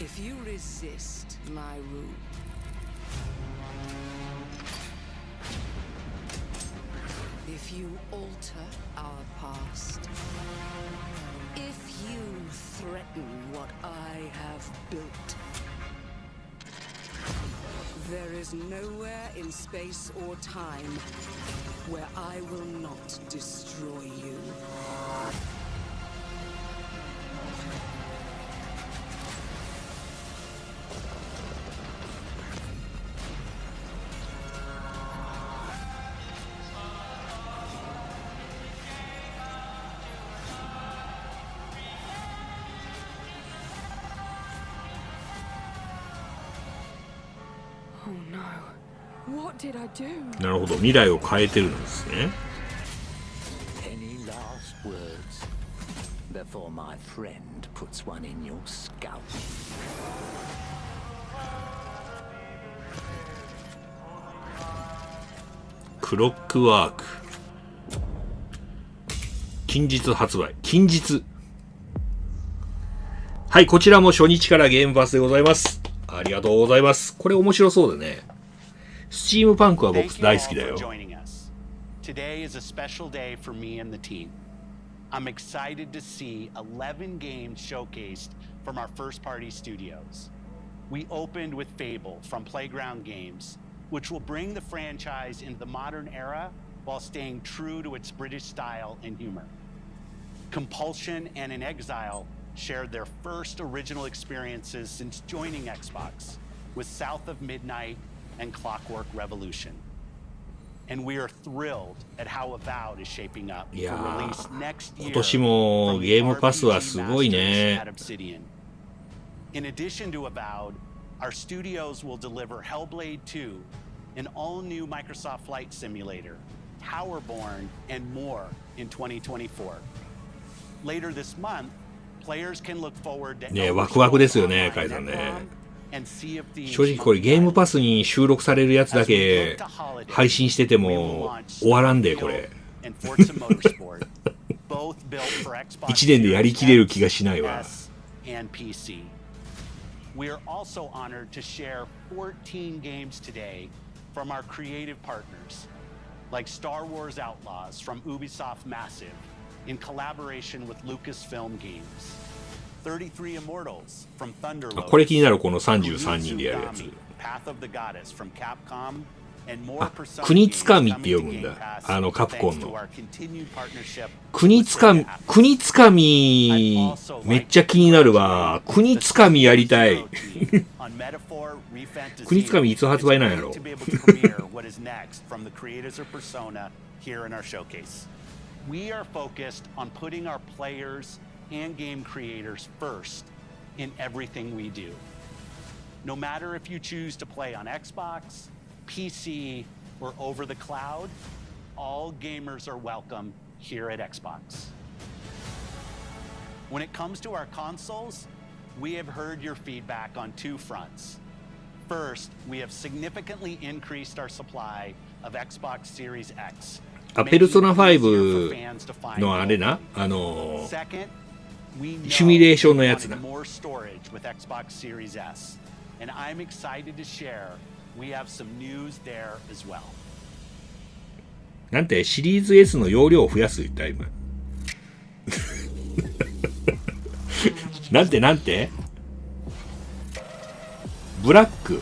If you resist my rule, if you alter our past, if you threaten what I have built, there is nowhere in space or time where I will not destroy you. What did I do? なるほど、未来を変えてるんですね。Any last words before my friend puts one in your scalp? クロックワーク。近日発売。近日。はい、こちらも初日からゲームパスでございます。ありがとうございます。これ面白そうだね。スチームパンクは僕大好きだよ。Today is a special day for me and the team. I'm excited to see 11 games showcased from our first-party studios. We opened with Fable from Playground Games, which will bring the franchise into the modern era while staying true to its British style and humor. Compulsion and In Exile shared their first original experiences since joining Xbox with South of Midnight and Clockwork Revolution. And we are thrilled at how Avowed is shaping up for release next year. 今年もゲームパスはすごいね。In addition to Avowed, our studios will deliver Hellblade 2, an all-new Microsoft flight simulator, Towerborn, and more in 2024. Later this month, players can look forward to ね、ワクワクですよね、カイさんね。正直これゲームパスに収録されるやつだけ配信してても終わらんで、これ。1年でやりきれる気がしないわ。We are also honored to share 14 games today from our creative partners, like Star Wars Outlaws from Ubisoft Massive in collaboration with Lucasfilm Games, 33 Immortals from Thunderlord, これ気になる、この33人でやるやつ。Path of the Goddess from Capcom, あ、国つかみって読むんだ。カプコンの。国つかみ、めっちゃ気になるわ。国つかみやりたい。国つかみいつ発売なんやろ。We are focused on putting our players and game creators first in everything we do. No matter if you choose to play on Xbox, PC, or over the cloud, all gamers are welcome here at Xbox. When it comes to our consoles, we have heard your feedback on two fronts. First, we have significantly increased our supply of Xbox Series X. ペルソナ5のあれな、シミュレーションのやつな。more storage with Xbox Series S, and I'm excited to share.We have some news there as well. なんてシリーズ S の容量を増やす言った今。なんてブラック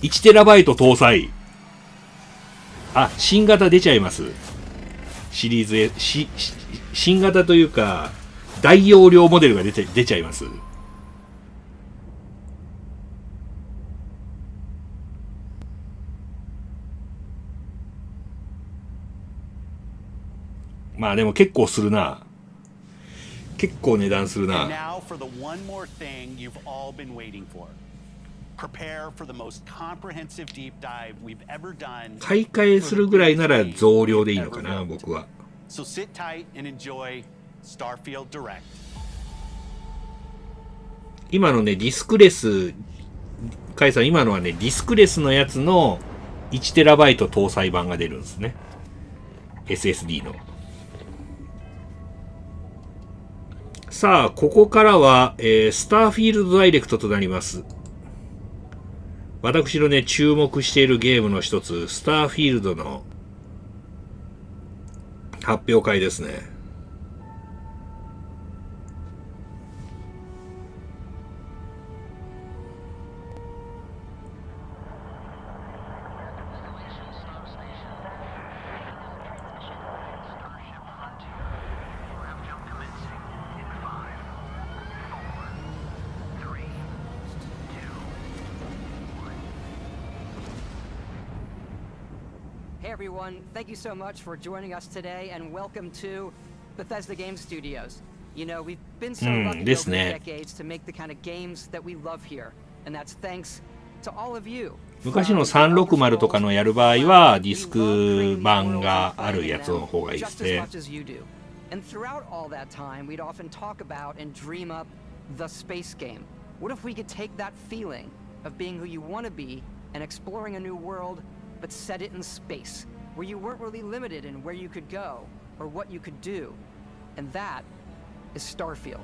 1テラバイト搭載。あ、新型出ちゃいます。シリーズ S、新型というか大容量モデルが出ちゃいます。まあでも結構するな。結構値段するな。買い替えするぐらいなら増量でいいのかな、僕は。So sit tight and enjoy Starfield Direct. 今のね、ディスクレス、カイさん、今のはね、ディスクレスのやつの 1TB 搭載版が出るんですね。SSD の。さあ、ここからは、スターフィールドダイレクトとなります。私のね、注目しているゲームの一つ、スターフィールドの発表会ですね。Hey everyone, thank you so much for joining us today and welcome to Bethesda Game Studios. You know, we've been so lucky over the decades to make the kind of games that we love here, and that's thanks to all of you. 昔の360とかのやる場合はディスク版があるやつの方がいいですね。And throughout all that time, we'd often talk about and dream up the space game. What if we could take that feeling of being who you want to be and exploring a new world, but set it in space, where you weren't really limited in where you could go or what you could do? And that is Starfield.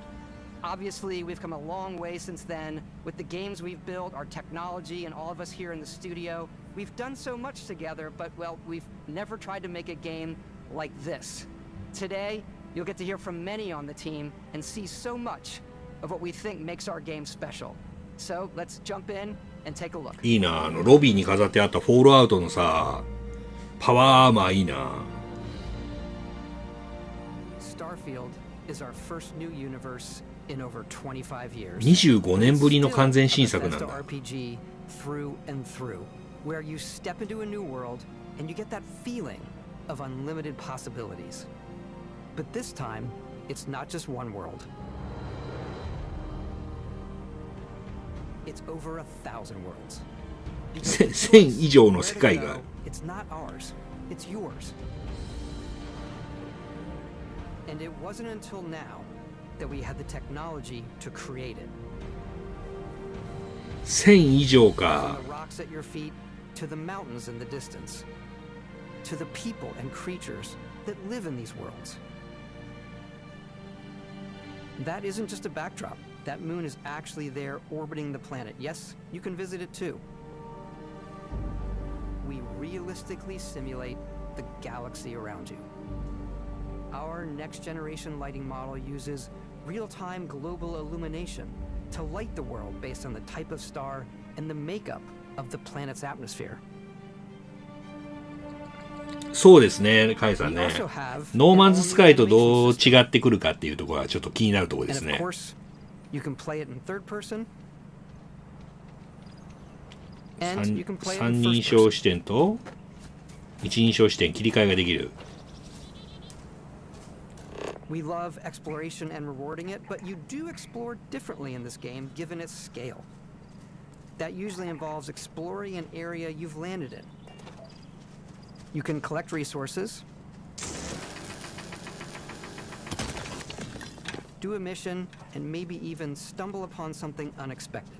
Obviously, we've come a long way since then with the games we've built, our technology, and all of us here in the studio. We've done so much together, but, well, we've never tried to make a game like this. Today, you'll get to hear from many on the team and see so much of what we think makes our game special. So, let's jump in and take a look. いいな、ロビーに飾ってあったフォールアウトのさ、パワーアーマーいいな。Starfield is our first new universe in over 25 years. 25年ぶりの完全新作なんだ。RPG through and through, where you step into a new world and you get that feeling of unlimited possibilities. But this time, it's not just one world. It's over 1,000 worlds. 1000以上の世界がある。 It's not ours. It's yours. And it wasn't until now that we had the technology to create it. 1000以上か。 From the rocks at your feet to the mountains in the distance, to the people and creatures that live in these worlds. That isn't just a backdrop. That moon is actually there orbiting the planet. Yes, you can visit it too. We realistically simulate the galaxy around you. Our next generation lighting model uses real-time global illumination to light the world based on the type of star and the makeup of the planet's atmosphere. そうですね、カイさんね。ノーマンズスカイとどう違ってくるかっていうところはちょっと気になるところですね。三人称視点と一人称視点切り替えができる。We love exploration and rewarding it, but you do explore differently in this game given its scale. That usually involves exploring an area you've landed in. You can collect resources, do a mission, and maybe even stumble upon something unexpected.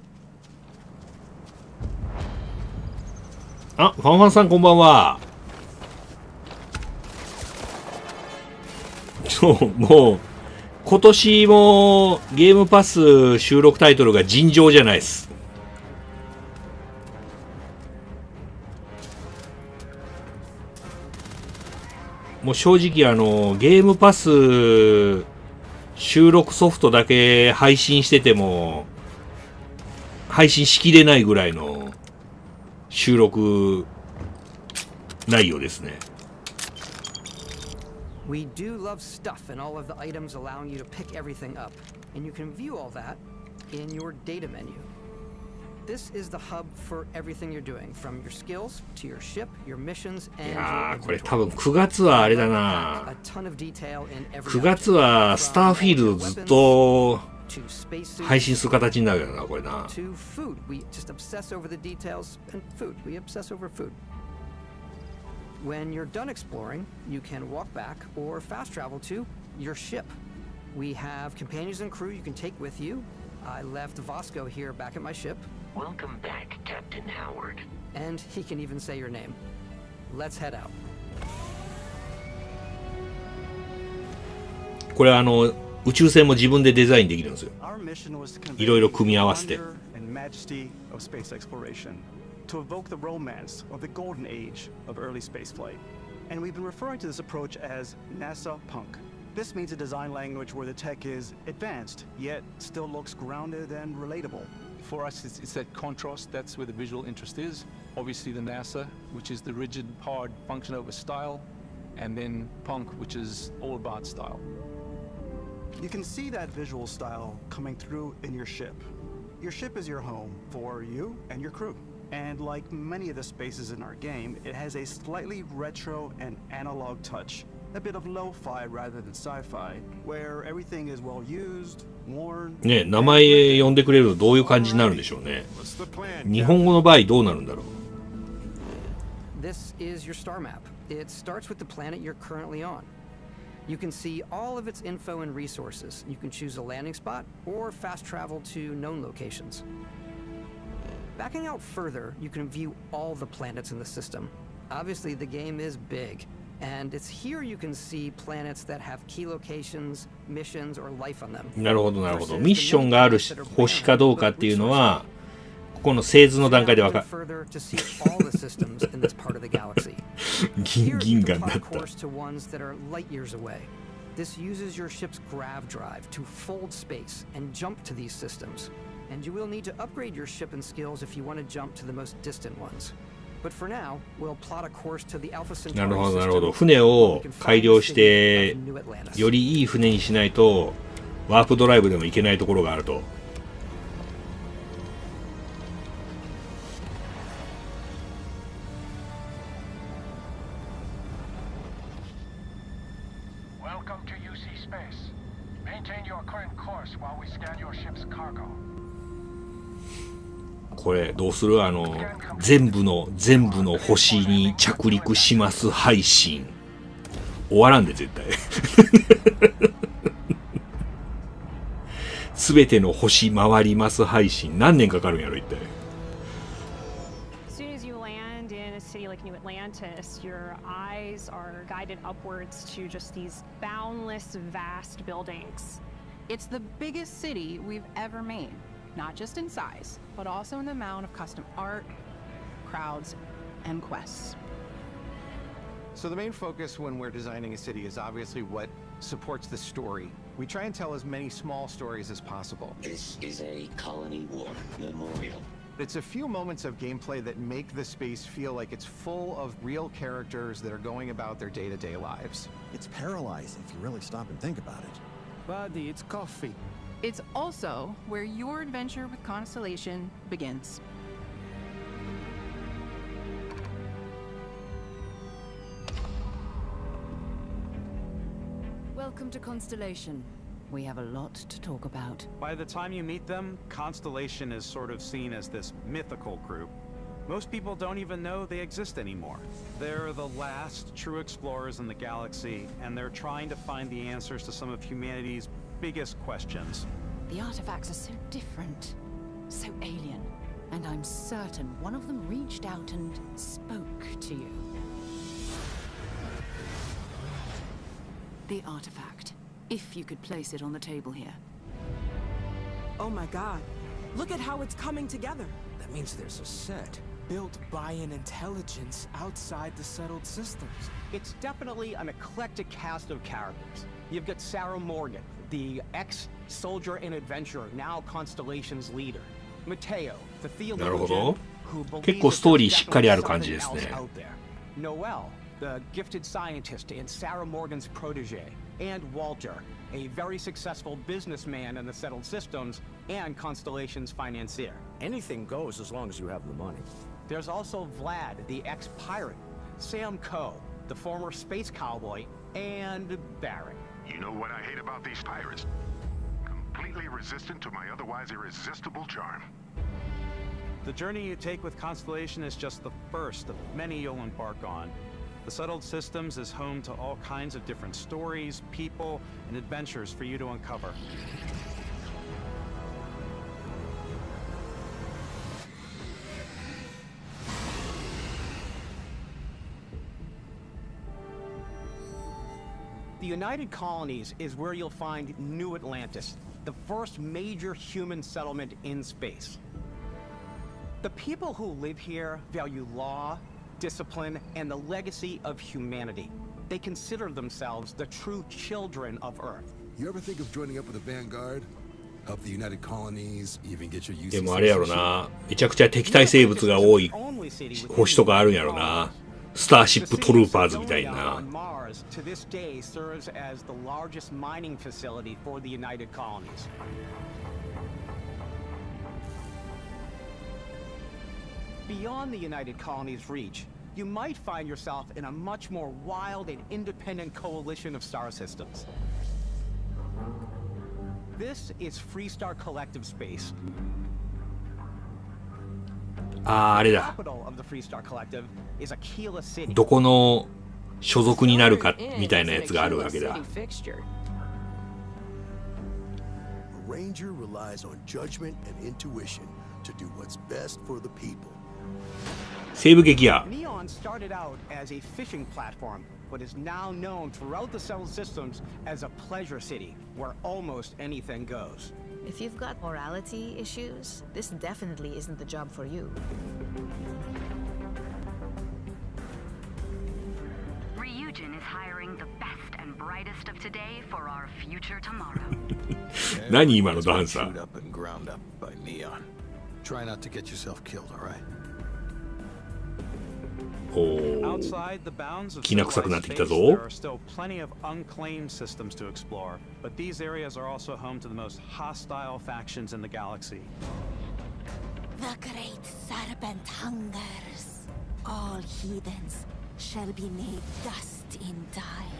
あ、ファンファンさんこんばんは。そう、もう今年もゲームパス収録タイトルが尋常じゃないです。もう正直ゲームパス収録ソフトだけ配信してても配信しきれないぐらいの収録内容ですね。We do love stuff and all of the items allowing you to pick everything up, and you can view all that in your data menu. This is the hub for everything you're doing, from your skills to your ship, your missions, and いやーこれ多分9月はあれだな。9月はスターフィールドずっと配信する形になるよなこれな。To food, we just obsess over the details, and food, we obsess over food. When you're done exploring, you can walk back or fast travel to your ship. We have companions and crew you can take with you. I left Vasco here back at my ship. Welcome back, Captain Howard. And he can even say your name. Let's head out. これ宇宙船も自分でデザインできるんですよ。いろいろ組み合わせて。To evoke the romance of the golden age of early spaceflight. And we've been referring to this approach as NASA Punk. This means a design language where the tech is advanced, yet still looks grounded and relatable. For us, it's that contrast. That's where the visual interest is. Obviously the NASA, which is the rigid, hard function over style, and then Punk, which is all about style. You can see that visual style coming through in your ship. Your ship is your home for you and your crew. And like many of the spaces in our game, it has a slightly retro and analog touch. A bit of lo-fi rather than sci-fi, where everything is well used, worn. ね、名前呼んでくれるとどういう感じになるんでしょうね。日本語の場合どうなるんだろう。This is your star map. It starts with the planet you're currently on. You can see all of its info and resources. You can choose a landing spot or fast travel to known locations. Backing out further, you can view all the planets in the system. Obviously, the game is big, and it's here you can see planets that have key locations, missions, or life on them. なるほどなるほど。ミッションがある星かどうかっていうのはここの製図の段階でわかる。銀河だった。This uses your ship's grav drive to fold space and jump to these systems. And you will need to upgrade your ship and skills if you want to jump to the most distant ones. But for now, we'll plot a course to the Alpha Centauri system. なるほどなるほど。船を改良してよりいい船にしないとワープドライブでも行けないところがあると。Welcome to UC Space. Maintain your current course while we scan your ship's cargo. これどうする？全部の星に着陸します配信。終わらんで絶対。すべての星回ります配信。何年かかるんやろ一体。As soon as you land in a city like New Atlantis, your eyes are guided upwards to just these boundless, vast buildings. It's the biggest city we've ever made, not just in size, but also in the amount of custom art, crowds, and quests. So the main focus when we're designing a city is obviously what supports the story. We try and tell as many small stories as possible. This is a colony war memorial. It's a few moments of gameplay that make the space feel like it's full of real characters that are going about their day-to-day lives. It's paralyzing if you really stop and think about it. Buddy, it's coffee. It's also where your adventure with Constellation begins. Welcome to Constellation. We have a lot to talk about. By the time you meet them, Constellation is sort of seen as this mythical group. Most people don't even know they exist anymore. They're the last true explorers in the galaxy, and they're trying to find the answers to some of humanity's biggest questions. The artifacts are so different, so alien, and I'm certain one of them reached out and spoke to you. The artifact, if you could place it on the table here. Oh my god, look at how it's coming together. That means there's a set built by an intelligence outside the settled systems. It's definitely an eclectic cast of characters. You've got Sarah Morgan, the ex-soldier and adventurer, now Constellation's leader. Mateo, the theologian, who believes結構ストーリーしっかりある感じですね。 Noel, the gifted scientist and Sarah Morgan's protege, and Walter, a very successful businessman in the settled systems and Constellation's financier. Anything goes as long as you have the money. There's also Vlad, the ex-pirate, Sam Coe, the former space cowboy, and Barrett. You know what I hate about these pirates? Completely resistant to my otherwise irresistible charm. The journey you take with Constellation is just the first of many you'll embark on. The Settled Systems is home to all kinds of different stories, people, and adventures for you to uncover. The United Colonies is where you'll find New Atlantis, the first major human settlement in space. The people who live here value law, discipline, and the legacy of humanity. They consider themselves the true children of Earth. You ever think of joining up with the Vanguard? Help the United Colonies, even get your use. でもあれやろな、めちゃくちゃ敵対生物が多い星とかあるんやろな。スターシップトルーパーズみたいな。 To this day serves as the largest mining facility for the United Colonies. Beyond the United Colonies' reach, you might find yourself in a much more wild and independent coalition of star systems. This is Freestar Collective Space. あれだ。 Capital of the Freestar Collective is Aquila City. どこの所属になるかみたいなやつがあるわけだ。 A ranger relies on judgment and intuition to do what's best for the people. 西部劇や。 Neon started out as a fishing platform, but is now known throughout the settled systems as a pleasure city where almost anything goes. If you've got morality issues, this definitely isn't the job for you. Ryujin is hiring the best and brightest of today for our future tomorrow. 何今のダンサー。 Up and ground up by Neon. Try not to get yourself killed, all right? Outside the bounds of きな臭くなってきたぞ。 there are still plenty of unclaimed systems to explore, but these areas are also home to the most hostile factions in the galaxy. The great serpent hungers. All heathens shall be made dust in time.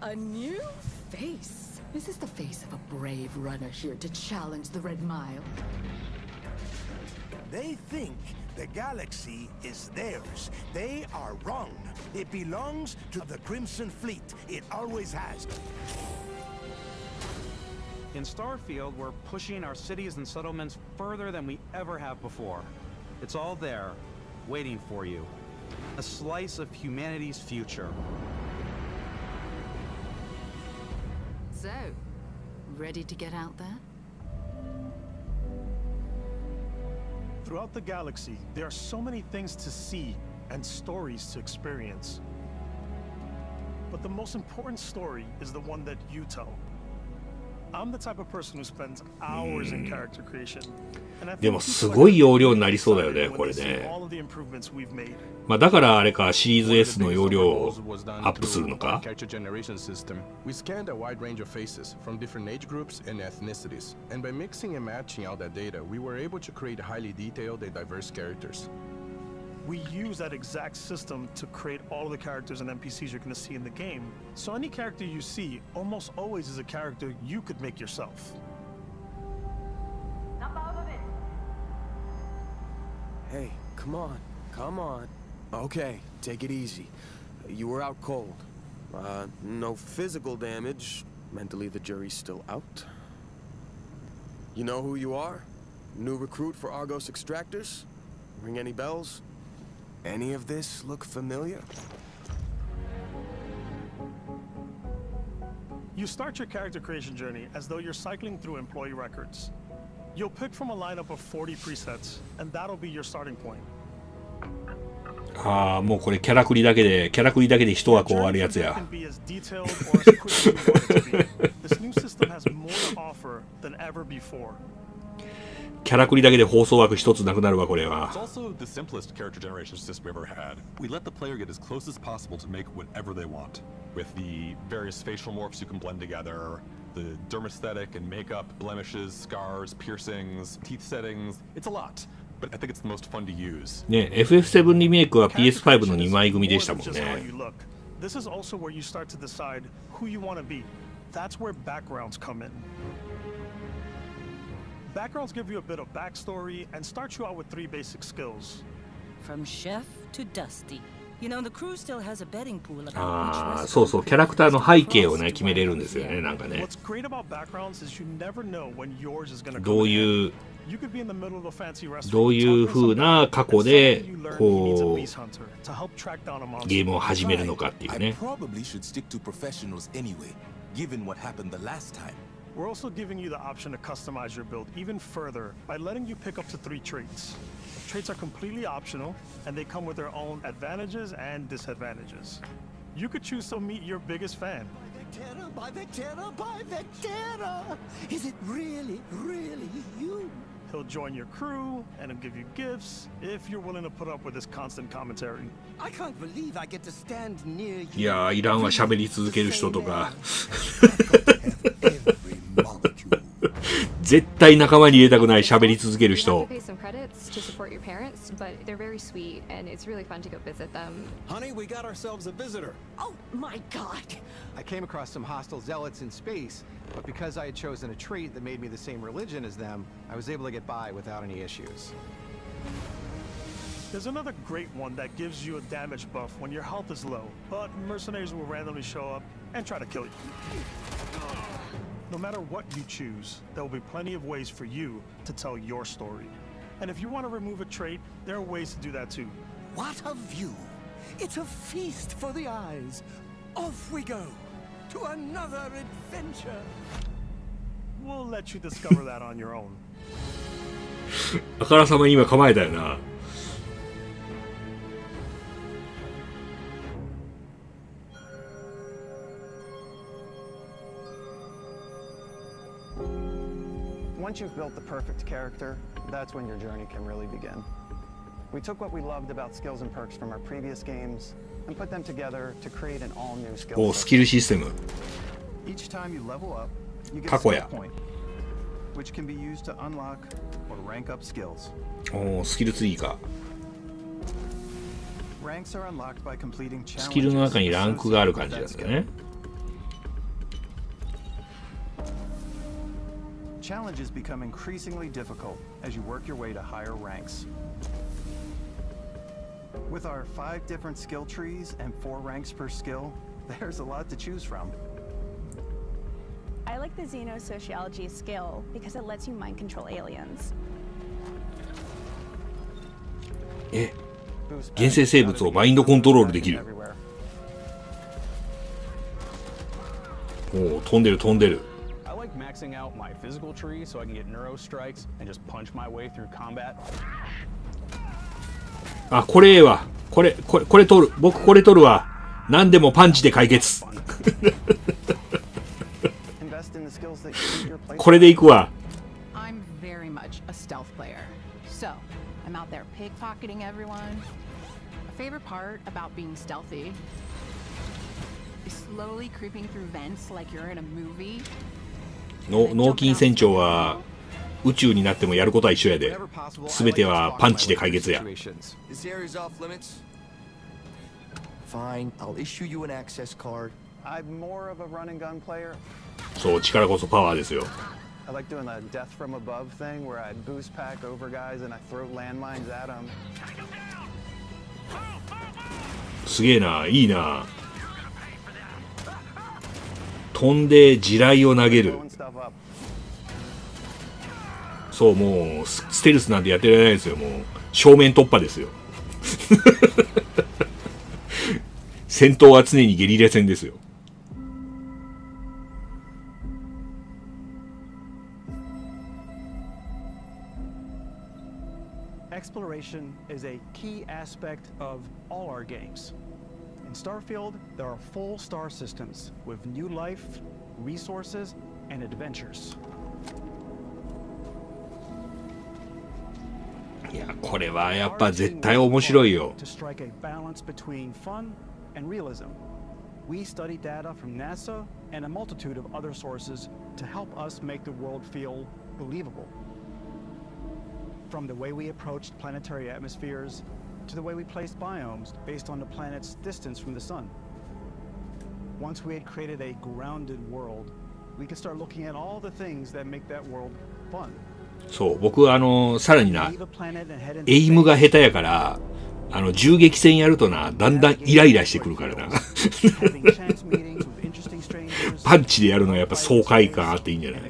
A new face. This is the face of a brave runner here to challenge the Red Mile. They think the galaxy is theirs. They are wrong. It belongs to the Crimson Fleet. It always has. In Starfield, we're pushing our cities and settlements further than we ever have before. It's all there, waiting for you. A slice of humanity's future. So, ready to get out there? Throughout the galaxy, there are so many things to see and stories to experience. But the most important story is the one that you tell. I'm the type of person who spends hours in character creation. でもすごい容量になりそうだよね、これね。まあだからあれか、シリーズ S の容量をアップするのか。Character generation system. We scanned a wide range of faces from different age groups and ethnicities, and by mixing and matching all that data, we were able to create highly detailed and diverse characters. We use that exact system to create all of the characters and NPCs you're going to see in the game. So any character you see almost always is a character you could make yourself. Hey, come on, come on. Okay, take it easy. You were out cold. No physical damage. Mentally, the jury's still out. You know who you are? New recruit for Argos Extractors? Ring any bells? Any of this look familiar? You start your character creation journey as though you're cycling through employee records. You'll pick from a lineup of 40 presets, and that'll be your starting point. ああ、もうこれキャラクリだけで一枠終わるやつや。This new system has more to offer than ever before. キャラクリだけで放送枠一つなくなるわ、これは。 It's also the simplest character generation system we ever had. We let the player get as close as possible to make whatever they want. With the various facial morphs you can blend together, the dermesthetic and makeup, blemishes, scars, piercings, teeth settings. It's a lot, but I think it's the most fun to use. ね、FF7 リメイクは PS5 の2枚組でしたもんね。This is also where you start to decide who you want to be. That's where backgrounds come in. Backgrounds give you a bit of backstory and start you out with 3 basic skills. From chef to dusty. You know, the crew still has a betting pool about ああ、そうそう、キャラクターの背景をね、決めれるんですよね、なんかね。What's great about backgrounds is you never know when yours is going to come. どういう You could be in the middle of a fancy restaurant. どういう風な過去でこうゲームを始めるのかっていうね。 I probably should stick to professionals anyway, given what happened the last time. We're also giving you the option to customize your build even further by letting you pick up to 3 traits. Traits are completely optional, and they come with their own advantages and disadvantages. You could choose to meet your biggest fan. By the terror! Is it really you? He'll join your crew, and he'll give you gifts if you're willing to put up with his constant commentary. I can't believe I get to stand near you. いやー、いらんわ、喋り続ける人とか。絶対仲間に入れたくない喋り続ける人。 To support your parents, but they're very sweet and it's really fun to go visit them. Honey, we got ourselves a visitor. Oh my god! I came across some hostile zealots in space, but because I had chosen a trait that made me the same religion as them, I was able to get by without any issues. There's another great one that gives you a damage buff when your health is low, but mercenaries will randomly show up and try to kill you. No matter what you choose, there will be plenty of ways for you to tell your story. And if you want to remove a trait, there are ways to do that too. What a view! It's a feast for the eyes. Off we go to another adventure. We'll let you discover that on your own. あからさまに今構えたよな。Once you've built the perfect character, that's when your journey can really begin. We took what we loved about skills and perks from our previous games and put them together to create an all-new skill. お、スキルシステム。 Each time you level up, you get 過 a 去 skill や。 point, which can be used to unlock or rank up skills. お、スキルツリーか。 Ranks are unlocked by completing challenges. スキルの中にランクがある感じですよね。challenges become increasingly difficult as you work your way to higher ranks. With our 5 different skill trees and 4 ranks per skill, there's a lot to choose from. I like the xenosociology skill because it lets you mind control aliens. 原生生物をマインドコントロールできる。おお、飛んでる飛んでる。I like maxing out my physical tree so I can get neuro strikes and just punch my way through combat. あ、これはこれ取る。僕これ取るわ。何でもパンチで解決。これでいくわ。I'm very much a stealth player. So, I'm out there pickpocketing everyone. A favorite part about being stealthy is slowly creeping through vents like you're in a movie. 脳筋船長は宇宙になってもやることは一緒やで。全てはパンチで解決や。Fine, I'll issue you an access card. I'm more of a run and gun player. そう、力こそパワーですよ。I like doing a death from above thing where I boost pack over guys and I throw landmines at them. すげえな、いいな。飛んで地雷を投げる。そう、もうステルスなんてやってられないですよ。もう正面突破ですよ。戦闘は常にゲリラ戦ですよ。Exploration is a key aspect of all our games. In Starfield, there are full star systems with new life, resources, and adventures. いや、これはやっぱ絶対面白いよ。To strike a balance between fun and realism. We study data from NASA and a multitude of other sources to help us make the world feel believable. From the way we approached planetary atmospheres to the way we placed biomes based on the planet's distance from the sun. Once we had created a grounded world, we could start looking at all the things that make that world fun. そう、僕さらにな、エイムが下手やから、銃撃戦やるとな、だんだんイライラしてくるからな。パンチでやるのはやっぱ爽快感あっていいんじゃない？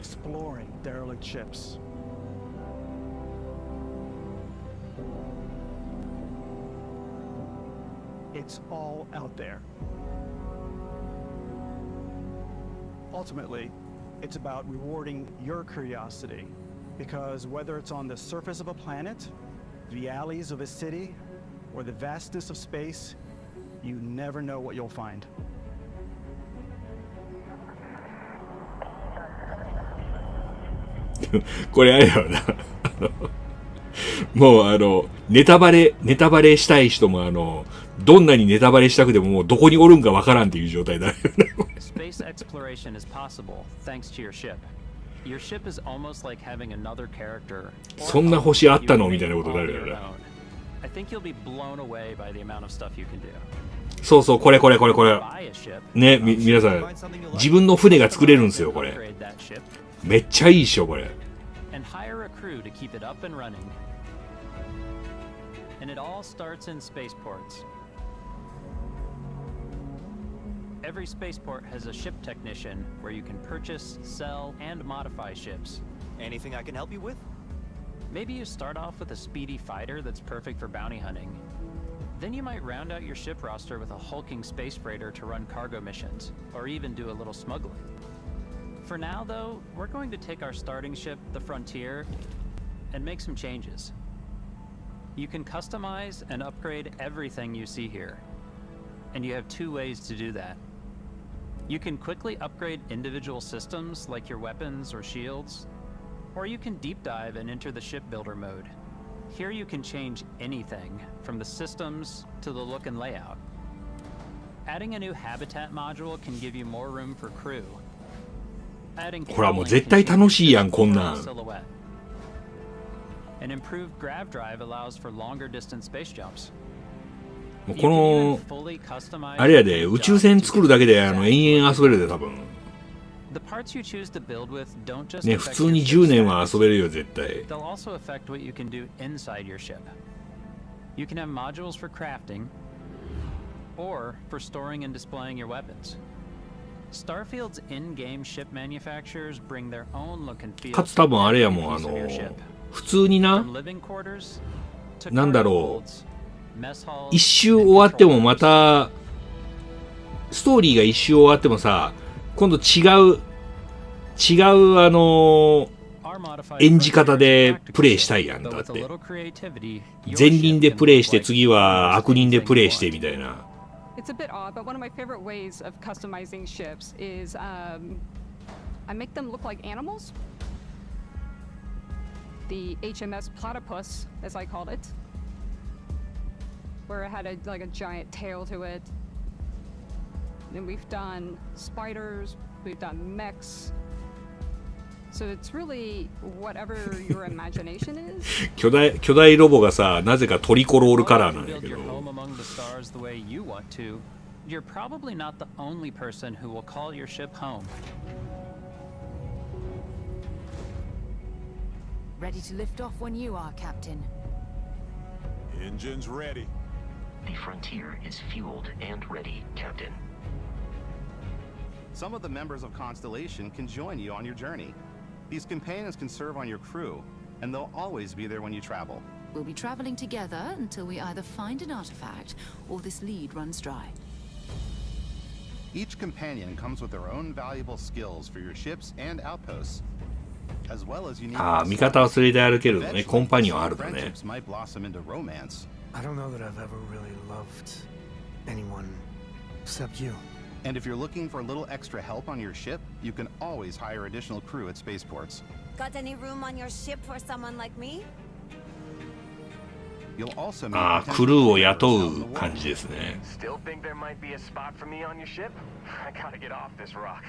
It's all out there. Ultimately, it's about rewarding your curiosity, because whether it's on the surface of a planet, the alleys of a city, or the vastness of space, you never know what you'll find. これあれよな。もうネタバレしたい人もどんなにネタバレしたくてももうどこにおるんかわからんっていう状態だよね。Space exploration is possible thanks to your ship. Your ship is almost like having another character. そんな星あったのみたいなことになるよね。I think you'll be blown away by the amount of stuff you can do. そうそう、これ。ね、皆さん、自分の船が作れるんですよ、これ。めっちゃいいっしょ、これ。And hire a crew to keep it up and running. And it all starts in spaceports. Every spaceport has a ship technician where you can purchase, sell, and modify ships. Anything I can help you with? Maybe you start off with a speedy fighter that's perfect for bounty hunting. Then you might round out your ship roster with a hulking space freighter to run cargo missions, or even do a little smuggling. For now, though, we're going to take our starting ship, the Frontier, and make some changes. You can customize and upgrade everything you see here. And you have two ways to do that. You can quickly upgrade individual systems like your weapons or shields, or you can deep dive and enter the shipbuilder mode. Here you can change anything, from the systems to the look and layout. Adding a new habitat module can give you more room for crew. ほらもう絶対楽しいやん、こんなん。An improved grav drive allows for longer distance space jumps. もうこのあれやで、宇宙船作るだけで延々遊べるで多分。The parts you choose to build with don't just ね、普通に10年は遊べるよ絶対。 They'll also affect what you can do inside your ship. You can have modules for crafting or for storing and displaying your weapons. Starfield's in-game ship manufacturers bring their own look and feel. かつ多分あれやもん、普通にな、なんだろう、一周終わってもまたストーリーが一周終わってもさ、今度違う演じ方でプレイしたいやん。だって善人でプレイして次は悪人でプレイしてみたいな。It's a bit odd, but one of my favorite ways of customizing ships is I make them look like animals. The HMS Platypus, as I called it, where it had like a giant tail to it. And we've done spiders, we've done mechs. So it's really whatever your imagination is. 巨大ロボがさ、なぜかトリコロールカラーなんだけど。You're probably not the only person who will call your ship home. Ready to lift off when you are, Captain. Engines ready. The Frontier is fueled and ready, Captain. Some of the members of Constellation can join you on your journey. These companions can serve on your crew, and they'll always be there when you travel. We'll be traveling together until we either find an artifact or this lead runs dry. Each companion comes with their own valuable skills for your ships and outposts, as well as unique. ああ、味方は連れて歩けるのね。コンパニオンあるのね。 might blossom into romance. I don't know that I've ever really loved anyone except you. And if you're looking for a little extra help on your ship, you can always hire additional crew at spaceports. Got any room on your ship for someone like me? You'll also ああ、クルーを雇う感じですね。 Still think there might be a spot for me on your ship? I gotta get off this rock.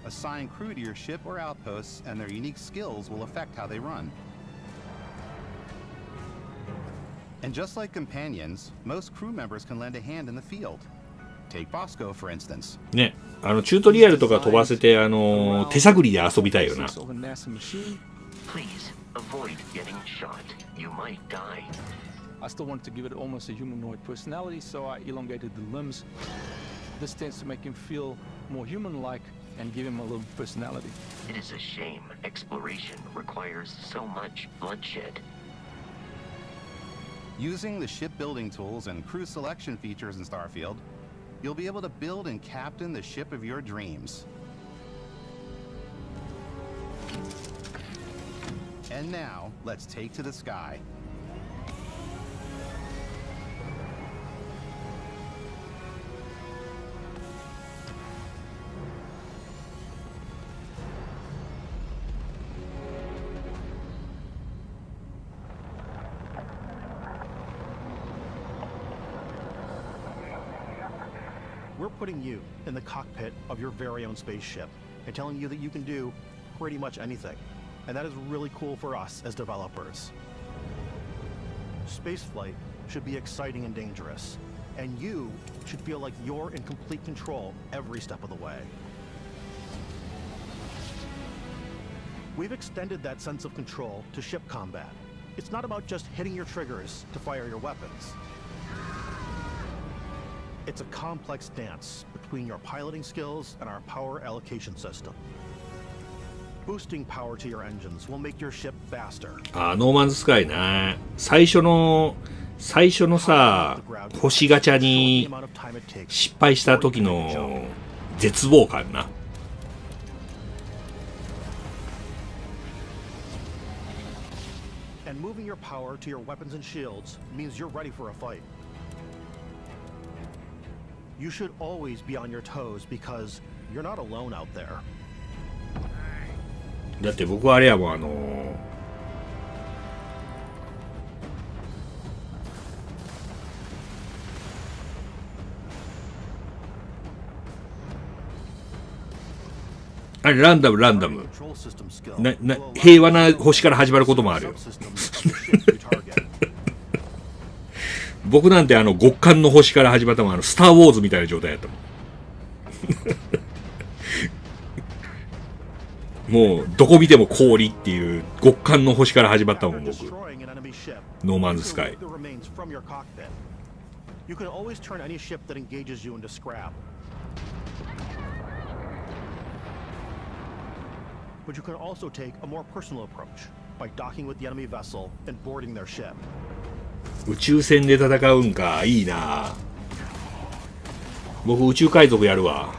Assign crew to your ship or outposts, and their unique skills will affect how they run. And just like companions, most crew members can lend a hand in the field. Take Bosco, for instance. ね、チュートリアルとか飛ばせて手探りで遊びたいよな。 Please avoid getting shot. You might die. I still wanted to give it almost a humanoid personality, so I elongated the limbs. This tends to make him feel more human-like and give him a little personality. It is a shame exploration requires so much bloodshed. Using the shipbuilding tools and crew selection features in Starfield, you'll be able to build and captain the ship of your dreams. And now, let's take to the sky. We're putting you in the cockpit of your very own spaceship and telling you that you can do pretty much anything. And that is really cool for us as developers. Spaceflight should be exciting and dangerous, and you should feel like you're in complete control every step of the way. We've extended that sense of control to ship combat. It's not about just hitting your triggers to fire your weapons. It's a complex dance between your piloting skills and our power allocation system. Boosting power to your engines will make your ship faster. ああ、ノーマンズスカイな。最初のさ、星ガチャに失敗した時の絶望感な。And moving your power to your weapons and shields means you're ready for a fight. You should always be on your toes because you're not alone out there. だって僕はあれやもんあれランダム平和な星から始まることもあるよ僕なんて極寒の星から始まったもんスター・ウォーズみたいな状態やったもんもうどこ見ても氷っていう極寒の星から始まったもん僕。ノーマンズスカイ。 You can always turn any ship that engages you into scrap. But you can also take a more personal approach by docking with the enemy vessel and boarding their ship. 宇宙船で戦うんか、いいな。僕宇宙海賊やるわ。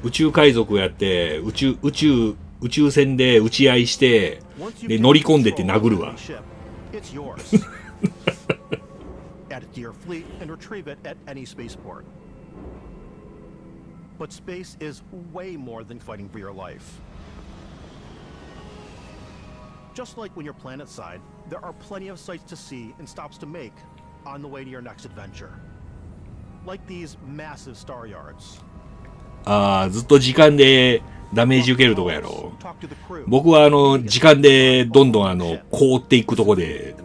宇宙海賊やって宇宙船で撃ち合いしてで乗り込んでって殴るわ。It's yours. Add it to your fleet and retrieve it at any spaceport. But space is way more than fighting for your life. Just like when you're planetside, there are plenty of sights to see and stops to make on the way to your next adventure. Like these massive star yards. ああ、ずっと時間でダメージ受けるとこやろ。僕は時間でどんどん凍っていくとこで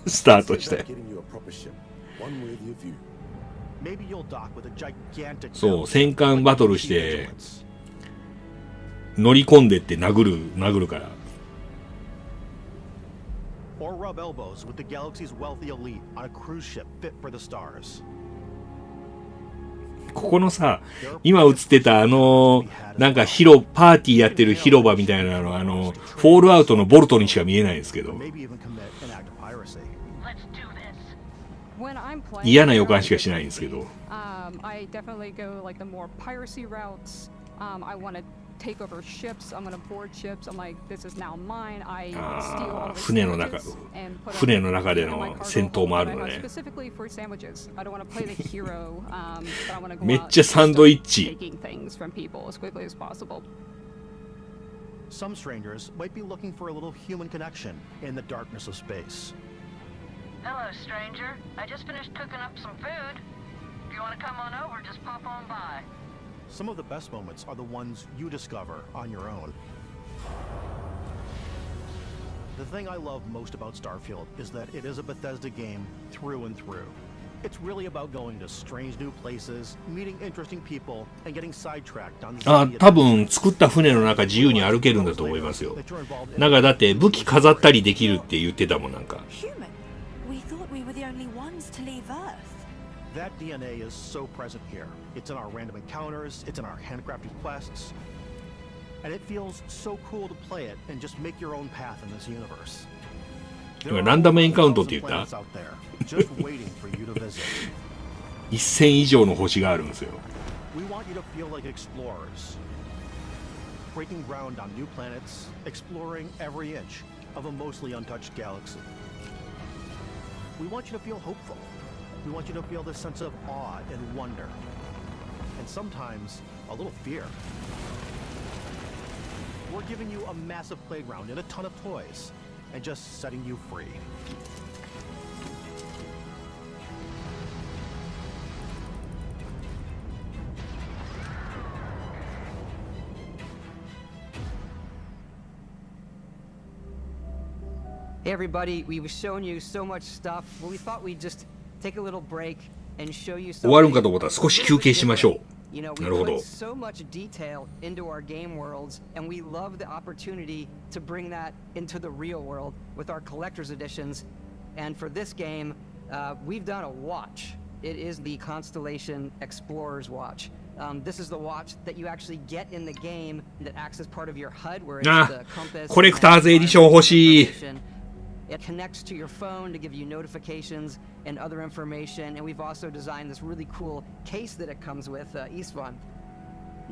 スタートして。そう、戦艦バトルして乗り込んでって殴るから。Or rub elbows with the galaxy's wealthy elite on a cruise ship fit for the stars. ここのさ、今映ってたなんかパーティーやってる広場みたいなのフォールアウトのボルトにしか見えないんですけど、嫌な予感しかしないんですけど。I definitely go like the more piracy routes. I want to take over ships. I'm going to board ships. I'm like, this is now mine. I steal all the sandwiches and put 船の中での戦闘もあるのね。 specifically for sandwiches. I don't want to play the hero, but I want to go めっちゃサンドイッチ。 taking things from people as quickly as possible. Some strangers might be looking for a little human connection in the darkness of space. Hello, stranger. I just finished cooking up some food. If you want to come on over, just pop on by. Some of the best moments are the ones you discover on your own. The thing I love most about Starfield is that it is a Bethesda game through and through. It's really about going to strange new places, meeting interesting people, and getting sidetracked on the あ、多分作った船の中自由に歩けるんだと思いますよ。なんかだって武器飾ったりできるって言ってたもんなんか。 Human? We thought we were the only ones to leave Earth. That DNA is so present here. It's in our random encounters, it's in our handcrafted quests, and it feels so cool to play it and just make your own path in this universe. 今ランダムエンカウントって言った？ Just waiting for you to visit. 1000以上の星があるんですよ。 We want you to feel like explorers, breaking ground on new planets, exploring every inch of a mostly untouched galaxy. We want you to feel hopeful. We want you to feel this sense of awe and wonder, and sometimes a little fear. We're giving you a massive playground and a ton of toys, and just setting you free. Hey everybody, we've shown you so much stuff, but we thought we'd just take a little break and show you 終わるんかと思ったら少し休憩しましょう。 You know, we なるほ put ど。 so much detail into our game worlds, and we love the opportunity to bring that into the real world with our collector's editions. And for this game, we've done a watch. It is the Constellation Explorer's Watch. This is the watch that you actually get in the game that acts as part of your HUD, where it's the compass. コレクターズエディション欲しい。 It connects to your phone to give you notifications and other information, and we've also designed this really cool case that it comes with, Istvan.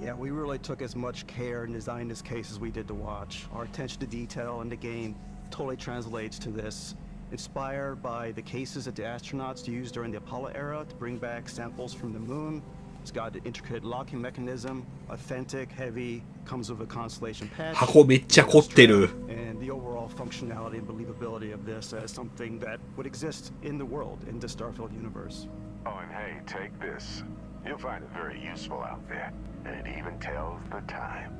Yeah, we really took as much care in designing this case as we did to watch. Our attention to detail in the game totally translates to this. Inspired by the cases that the astronauts used during the Apollo era to bring back samples from the moon. It's got an intricate locking mechanism, authentic, heavy, comes with a constellation patch. 箱めっちゃ凝ってる。 And the overall functionality and believability of this as something that would exist in the world, in the Starfield universe. Oh, and hey, take this. You'll find it very useful out there, and it even tells the time.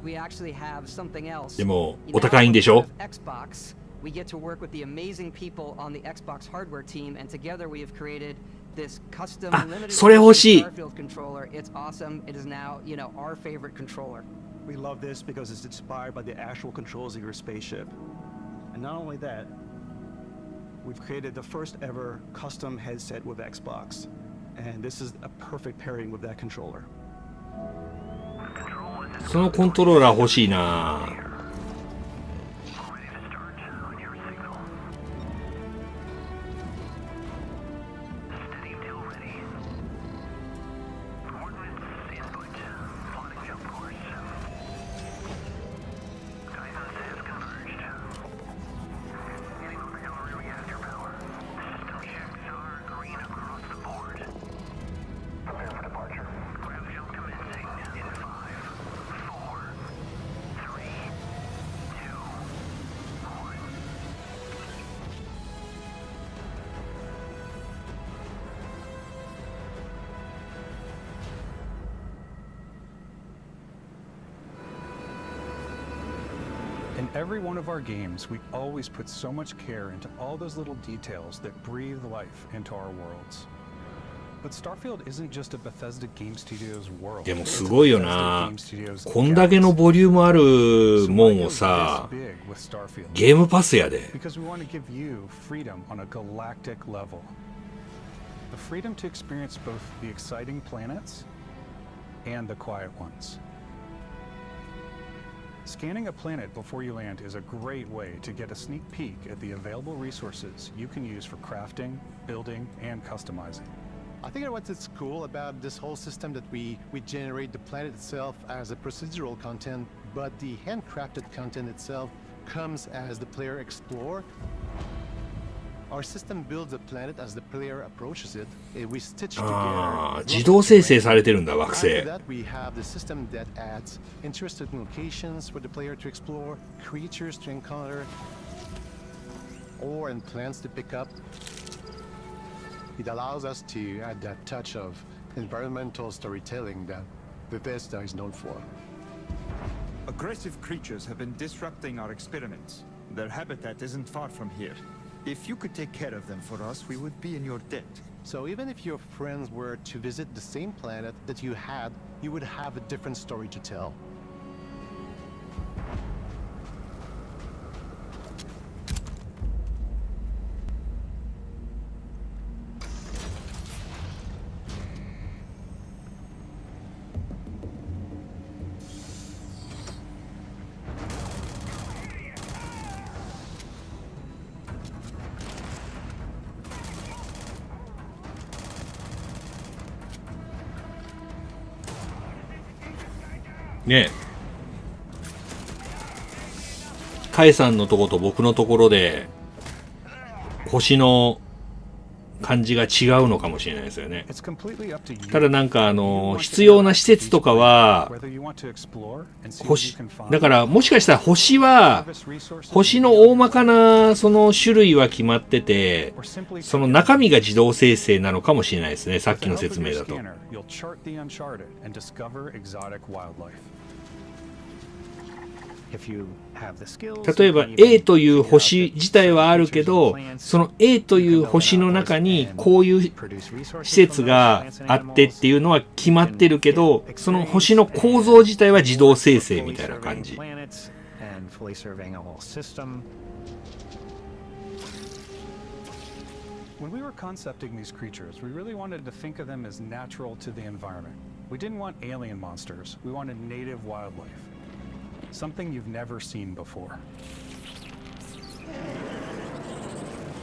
We actually have something else. でもお高いんでしょ？ Xbox, we get to work with the amazing people on the Xbox hardware team, and together we have created this custom limited それ欲しい。 Starfield controller. It's awesome. It is now, you know, our favorite controller. We love this because it's inspired by the actual controls of your spaceship. And not only that, we've created the first ever custom headset with Xbox. And this is a perfect pairing with that controller. そのコントローラー欲しいな。In every one of our games, we always put so much care into all those little details that breathe life into our worlds. But Starfield isn't just a Bethesda Game Studios world. でもすごいよな。こんだけのボリュームあるもんをさ、ゲームパスやで。Because we want to give you freedom on a galactic level. The freedom to experience both the exciting planets and the quiet ones. Scanning a planet before you land is a great way to get a sneak peek at the available resources you can use for crafting, building, and customizing. I think what's cool about this whole system that we generate the planet itself as a procedural content, but the handcrafted content itself comes as the player explore. Our system builds the planet as the player approaches it. We stitch together. 自動生成されてるんだ、惑星。 After that, we have the system that adds interesting locations for the player to explore, creatures to encounter, ore and plants to pick up. It allows us to add that touch of environmental storytelling that Bethesda is known for. Aggressive creatures have been disrupting our experiments. Their habitat isn't far from here. If you could take care of them for us, we would be in your debt. So even if your friends were to visit the same planet that you had, you would have a different story to tell.ねえ、カイさんのとこと僕のところで星の感じが違うのかもしれないですよね。ただなんか必要な施設とかは星だから、もしかしたら星は星の大まかなその種類は決まってて、その中身が自動生成なのかもしれないですね、さっきの説明だと。例えば A という星自体はあるけど、その A という星の中にこういう施設があってっていうのは決まってるけど、その星の構造自体は自動生成みたいな感じ。When we were concepting these creatures, we really wanted to think of them as natural to the environment. We didn't want alien monsters. We wanted native wildlife. Something you've never seen before.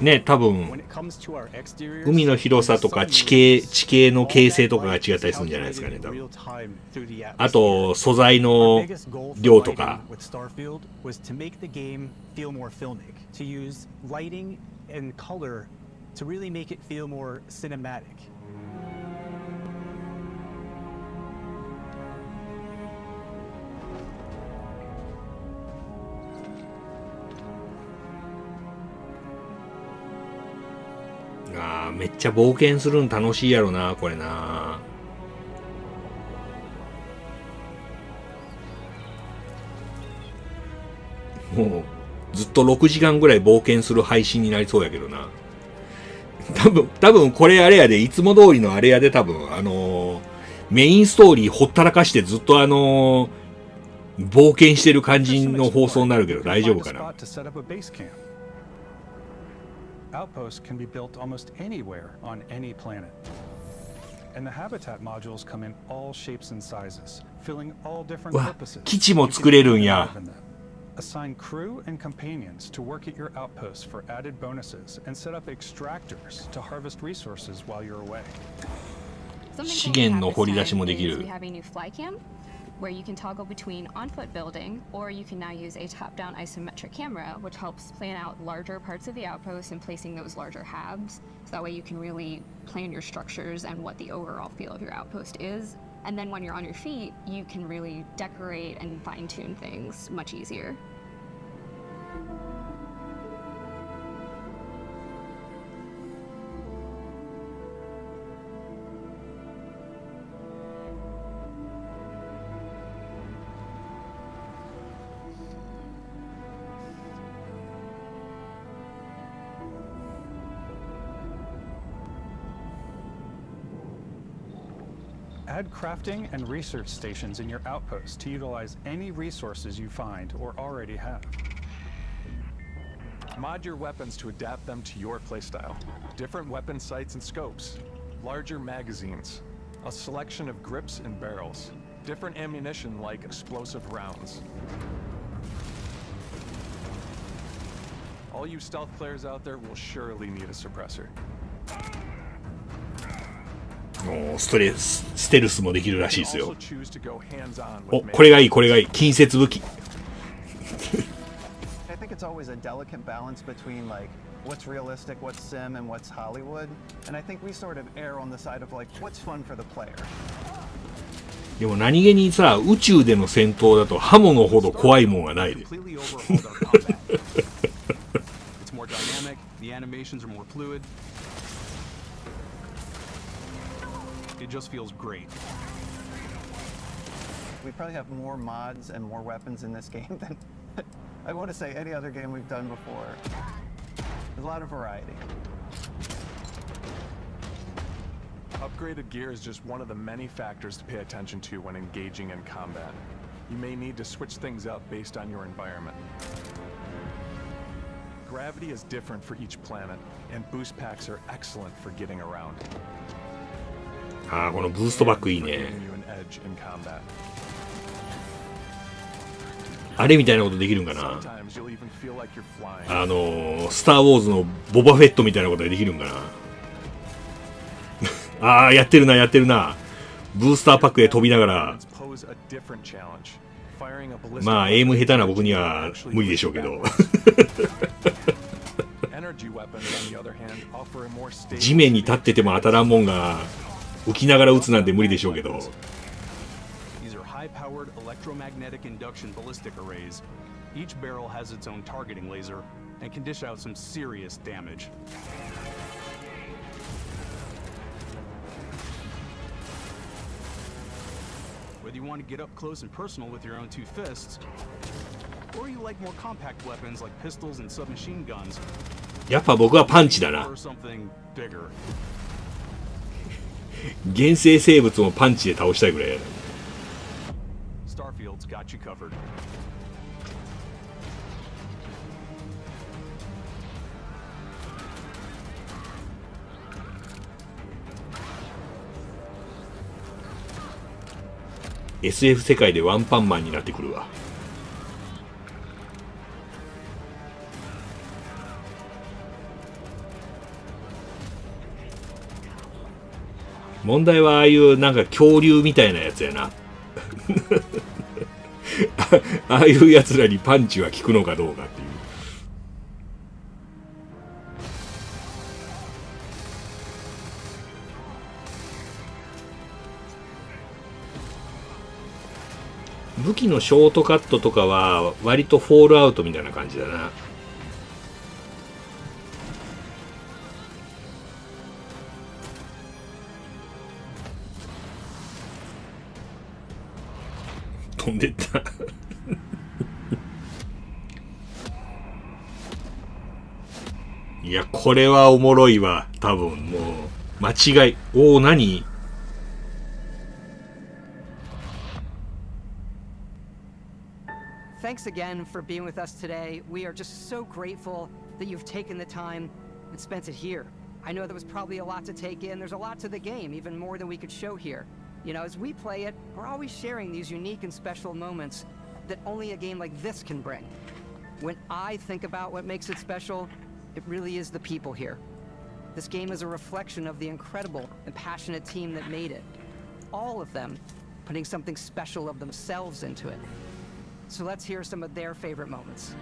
ね、多分海の広さとか地形の形成とかが違ったりするんじゃないですかね、多分。あと素材の量とか。To really make it feel more cinematic. めっちゃ冒険するの楽しいやろな、これな。もうずっと6時間ぐらい冒険する配信になりそうやけどな。多分これあれやで、いつも通りのあれやで多分、メインストーリーほったらかしてずっと冒険してる感じの放送になるけど大丈夫かな。Outposts can be built almost anywhere on any planet. And the habitat modules come in all shapes and sizes, filling all different purposes. 基地も作れるんや。Assign crew and companions to work at your outposts for added bonuses and set up extractors to harvest resources while you're away. 資源の掘り出しもできる。Where you can toggle between on-foot building, or you can now use a top-down isometric camera, which helps plan out larger parts of the outpost and placing those larger halves. So that way you can really plan your structures and what the overall feel of your outpost is. And then when you're on your feet, you can really decorate and fine-tune things much easier. Add crafting and research stations in your outposts to utilize any resources you find or already have. Mod your weapons to adapt them to your playstyle. Different weapon sights and scopes, larger magazines, a selection of grips and barrels, different ammunition like explosive rounds. All you stealth players out there will surely need a suppressor. ステルスもできるらしいですよ。お、これがいい、これがいい。近接武器。I think it's always a delicate balance between like what's realistic, what's sim, and what's Hollywood. And I think we sort of err on the side of like what's fun for the player. でも何気にさ、宇宙での戦闘だと刃物ほど怖いもんはないで。It's more dynamic, the animations are more fluid. It just feels great. We probably have more mods and more weapons in this game than I want to say any other game we've done before. There's a lot of variety. Upgraded gear is just one of the many factors to pay attention to when engaging in combat. You may need to switch things up based on your environment. Gravity is different for each planet, and boost packs are excellent for getting around. ああ、このブーストバックいいね。あれみたいなことできるんかな。スター・ウォーズのボバフェットみたいなことができるんかな。ああ、やってるな、やってるな。ブースターパックで飛びながら。まあ、エイム下手な僕には無理でしょうけど。地面に立ってても当たらんもんが。浮きながら撃つなんて無理でしょうけど。These are high-powered electromagnetic induction ballistic arrays. Each barrel has its own targeting laser and can dish out some serious damage. Whether you want to get up close and personal with your own two fists, or you like more compact weapons like pistols and submachine guns. やっぱ僕はパンチだな。Or something bigger. 原生生物もパンチで倒したいぐらいや。Starfield's got you covered. SF 世界でワンパンマンになってくるわ。問題はああいうなんか恐竜みたいなやつやな。ああいうやつらにパンチは効くのかどうかっていう。武器のショートカットとかは割とフォールアウトみたいな感じだな。飛んでったいや、これはおもろいわ。多分、もう、間違い。おお、何Thanks again for being with us today. We are just so grateful that you've taken the time and spent it here. I know there was probably a lot to take in. There's a lot to the game, even more than we could show here. You know, as we play it, we're always sharing these unique and special moments that only a game like this can bring. When I think about what makes it special, it really is the people here. This game is a reflection of the incredible and passionate team that made it. All of them putting something special of themselves into it. So let's hear some of their favorite moments.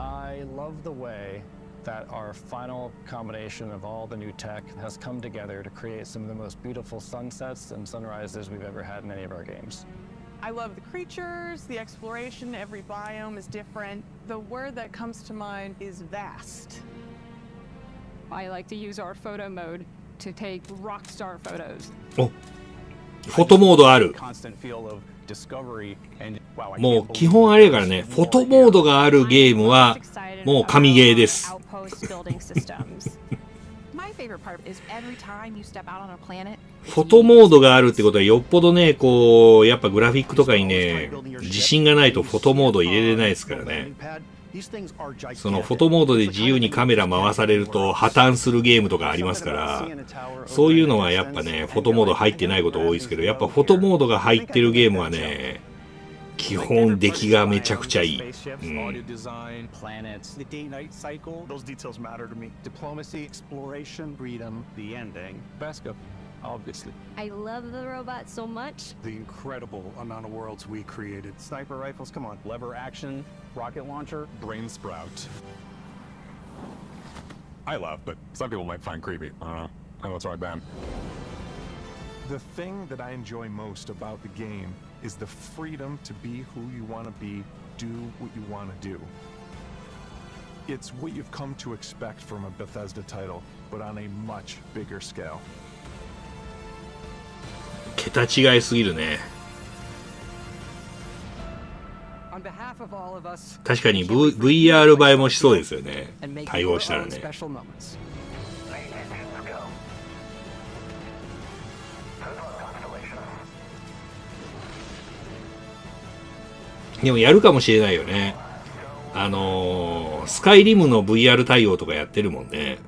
I love the way that our final combination of all the new tech has come together to create some of the most beautiful sunsets and sunrises we've ever had in any of our games. I love the creatures, the exploration, every biome is different. The word that comes to mind is vast. I like to use our photo mode to take rock star photos. お、フォトモードある。 Constant feel of discovery and wow, もう基本あれやからね、フォトモードがあるゲームはもう神ゲーです。 My favorite part is every time you step out on a planet. フォトモードがあるってことはよっぽどね、こうやっぱグラフィックとかにね自信がないとフォトモード入れれないですからね。そのフォトモードで自由にカメラ回されると破綻するゲームとかありますから、そういうのはやっぱねフォトモード入ってないこと多いですけど、やっぱフォトモードが入ってるゲームはね基本出来がめちゃくちゃいい。うん、 The day-night cycle, those details matter to me. Diplomacy, exploration, freedom, the ending. Basco, obviously. I love the robot so much. The incredible amount of worlds we created. Sniper rifles, come on. Lever action, rocket launcher, Brain sprout. I laugh, but some people might find creepy. I don't know. I know it's right, Ben. The thing that I enjoy most about the game is the freedom to be who you want to be, do what you want to do. It's what you've come to expect from a Bethesda title, but on a much bigger scale. 桁違いすぎるね。 On behalf of all of us, 確かに、VR 映えもしそうですよね。対応したらね。 special moments. でもやるかもしれないよね。スカイリムの VR 対応とかやってるもんね。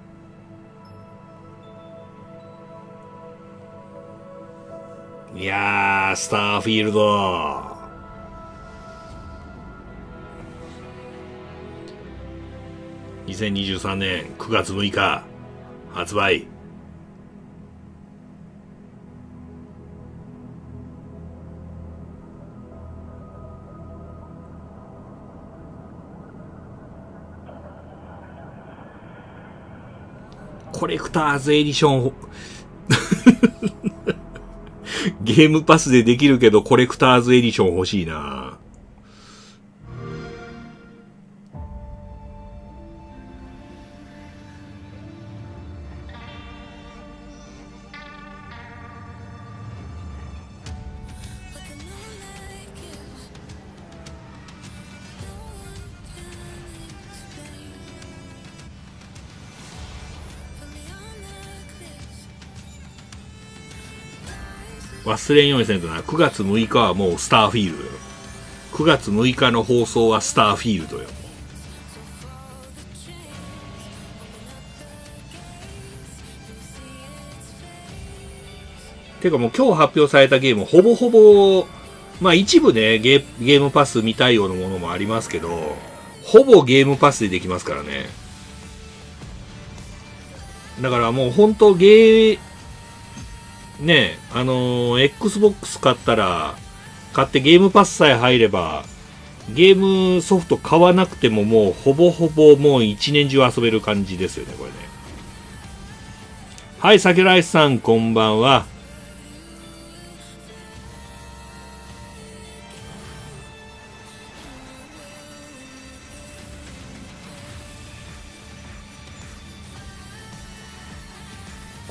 いやー、スターフィールド。2023年9月6日発売。コレクターズエディションゲームパスでできるけどコレクターズエディション欲しいな。忘れんようにせんとな。9月6日はもうスターフィールドよ。9月6日の放送はスターフィールドよ。てかもう今日発表されたゲームほぼほぼ、まあ一部ねゲームパス未対応のものもありますけど、ほぼゲームパスでできますからね。だからもう本当ねえ、Xbox 買ってゲームパスさえ入れば、ゲームソフト買わなくてももうほぼほぼもう一年中遊べる感じですよね、これね。はい、桜井さん、こんばんは。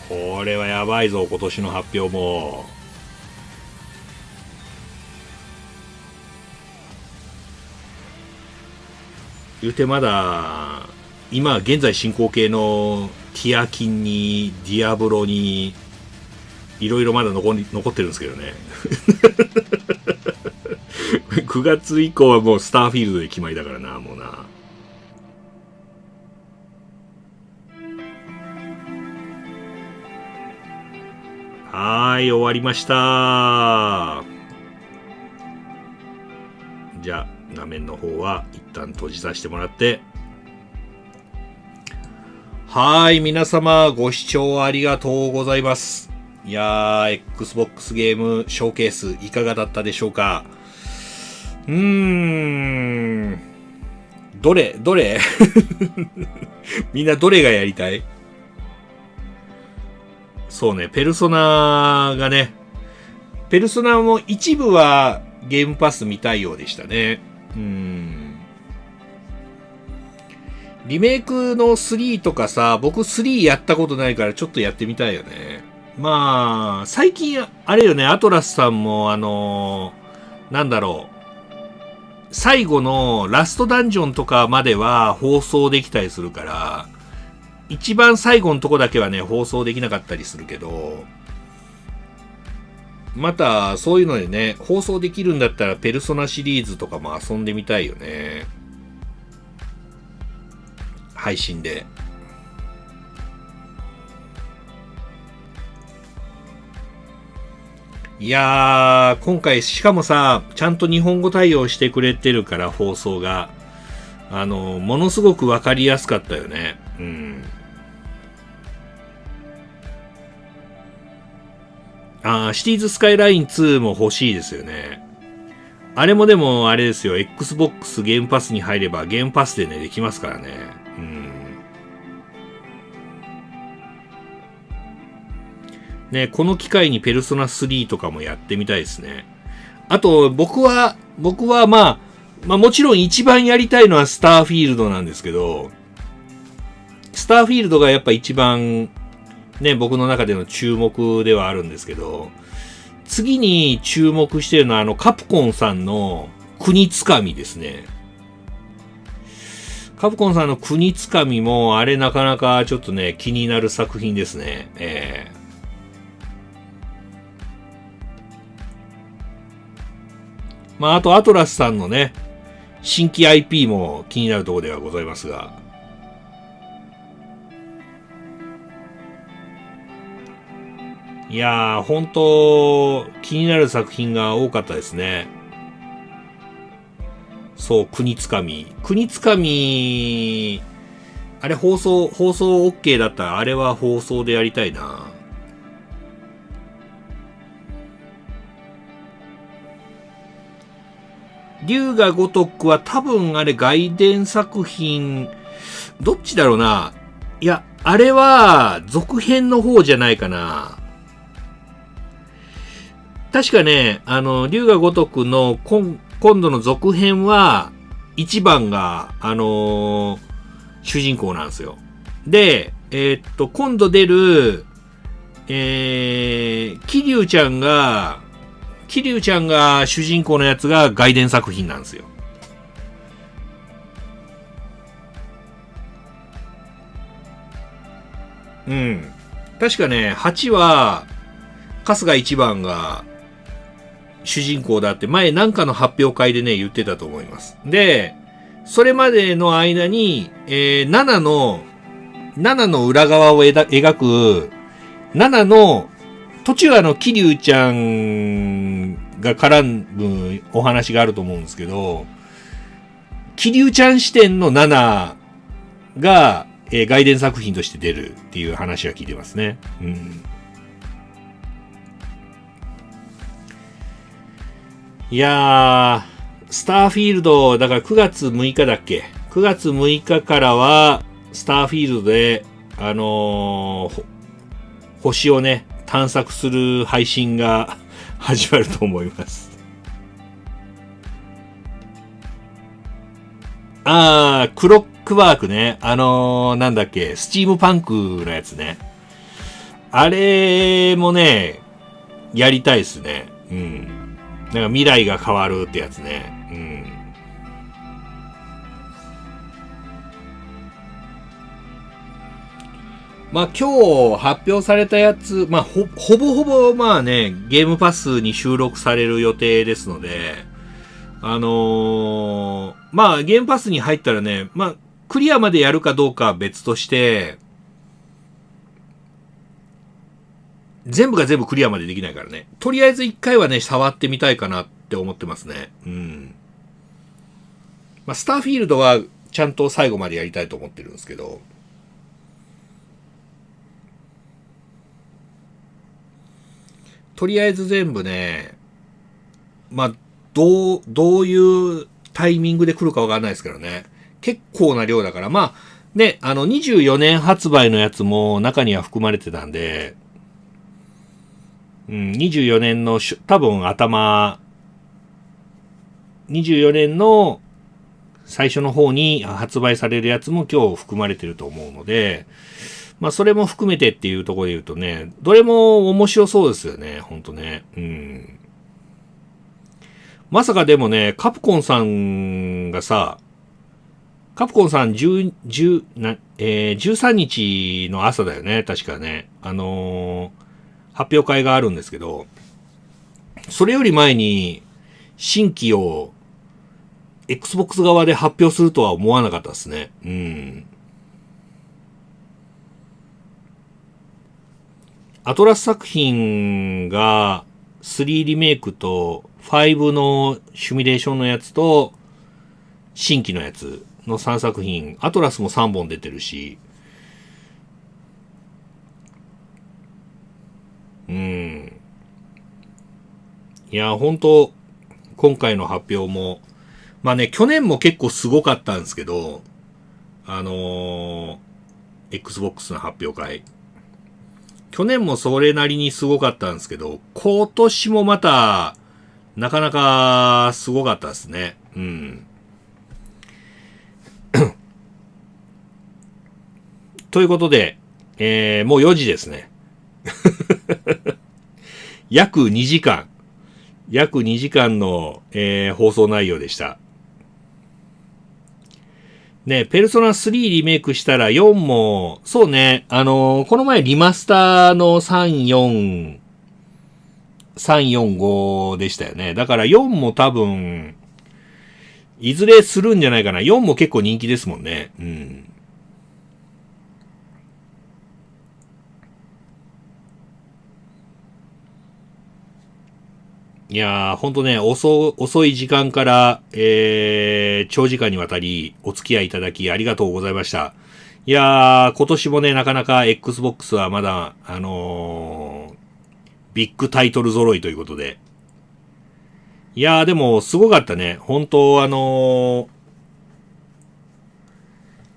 これはやばいぞ、今年の発表も。言うてまだ今現在進行形のティアキンにディアブロにいろいろまだ残ってるんですけどね9月以降はもうスターフィールドで決まりだからな、もうな。はい、終わりました。じゃあ画面の方は一旦閉じさせてもらって、はい、皆様ご視聴ありがとうございます。いやー、Xbox ゲームショーケースいかがだったでしょうか。どれみんなどれがやりたい？そうね、ペルソナがね、ペルソナも一部はゲームパス見たいようでしたね。リメイクの3とかさ、僕3やったことないからちょっとやってみたいよね。まあ、最近、あれよね、アトラスさんもなんだろう、最後のラストダンジョンとかまでは放送できたりするから、一番最後のとこだけはね、放送できなかったりするけど、また、そういうのでね、放送できるんだったら、ペルソナシリーズとかも遊んでみたいよね。配信で。いやー、今回、しかもさ、ちゃんと日本語対応してくれてるから、放送が。ものすごくわかりやすかったよね。シティーズスカイライン2も欲しいですよね。あれもでも、あれですよ、Xbox ゲームパスに入れば、ゲームパスでね、できますからね。ね、この機会にペルソナ3とかもやってみたいですね。あと、僕はまあもちろん一番やりたいのはスターフィールドなんですけど、スターフィールドがやっぱ一番ね、僕の中での注目ではあるんですけど、次に注目してるのはカプコンさんの国つかみですね。カプコンさんの国つかみも、あれなかなかちょっとね、気になる作品ですね。まあ、あとアトラスさんのね、新規 IP も気になるところではございますが。いやー、本当気になる作品が多かったですね。そう、国つかみ。国つかみ、あれ放送 OK だったら、あれは放送でやりたいな。龍が如くは多分あれ外伝作品、どっちだろうな。いや、あれは続編の方じゃないかな。確かね、龍が如くの今度の続編は、1番が、主人公なんですよ。で、今度出る、桐生ちゃんが主人公のやつが外伝作品なんですよ。確かね、8は、春日一番が主人公だって前なんかの発表会でね、言ってたと思います。で、それまでの間に、7の裏側を描く、7の途中桐生ちゃんが絡むお話があると思うんですけど、桐生ちゃん視点の7が、外伝作品として出るっていう話は聞いてますね。いやー、スターフィールド、だから9月6日だっけ ?9 月6日からは、スターフィールドで、星をね、探索する配信が始まると思います。クロックワークね。なんだっけ、スチームパンクのやつね。あれもね、やりたいですね。なんか未来が変わるってやつね。まあ今日発表されたやつ、まあほぼほぼまあね、ゲームパスに収録される予定ですので、まあゲームパスに入ったらね、まあクリアまでやるかどうかは別として、全部が全部クリアまでできないからね。とりあえず一回はね、触ってみたいかなって思ってますね。うん。まあスターフィールドはちゃんと最後までやりたいと思ってるんですけど、とりあえず全部ね、まあ、どういうタイミングで来るかわかんないですけどね。結構な量だから、まあ、ね、24年発売のやつも中には含まれてたんで、24年の多分24年の最初の方に発売されるやつも今日含まれてると思うので、まあそれも含めてっていうところで言うとね、どれも面白そうですよね、ほんとね。まさかでもね、カプコンさんがさ、カプコンさん13日の朝だよね、確かね。発表会があるんですけど、それより前に新規を Xbox 側で発表するとは思わなかったですね。アトラス作品が3リメイクと5のシミュレーションのやつと新規のやつの3作品、アトラスも3本出てるし、いや、本当今回の発表も、まあね、去年も結構すごかったんですけど、Xbox の発表会。去年もそれなりにすごかったんですけど、今年もまた、なかなかすごかったですね。ということで、もう4時ですね。約2時間の、放送内容でした。ね、ペルソナ3リメイクしたら4も、そうね、この前リマスターの345でしたよね。だから4も多分、いずれするんじゃないかな。4も結構人気ですもんね。いやー、ほんとね、遅い時間から、長時間にわたりお付き合いいただきありがとうございました。いやー、今年もね、なかなか Xbox はまだ、ビッグタイトル揃いということで。いやー、でも、すごかったね。本当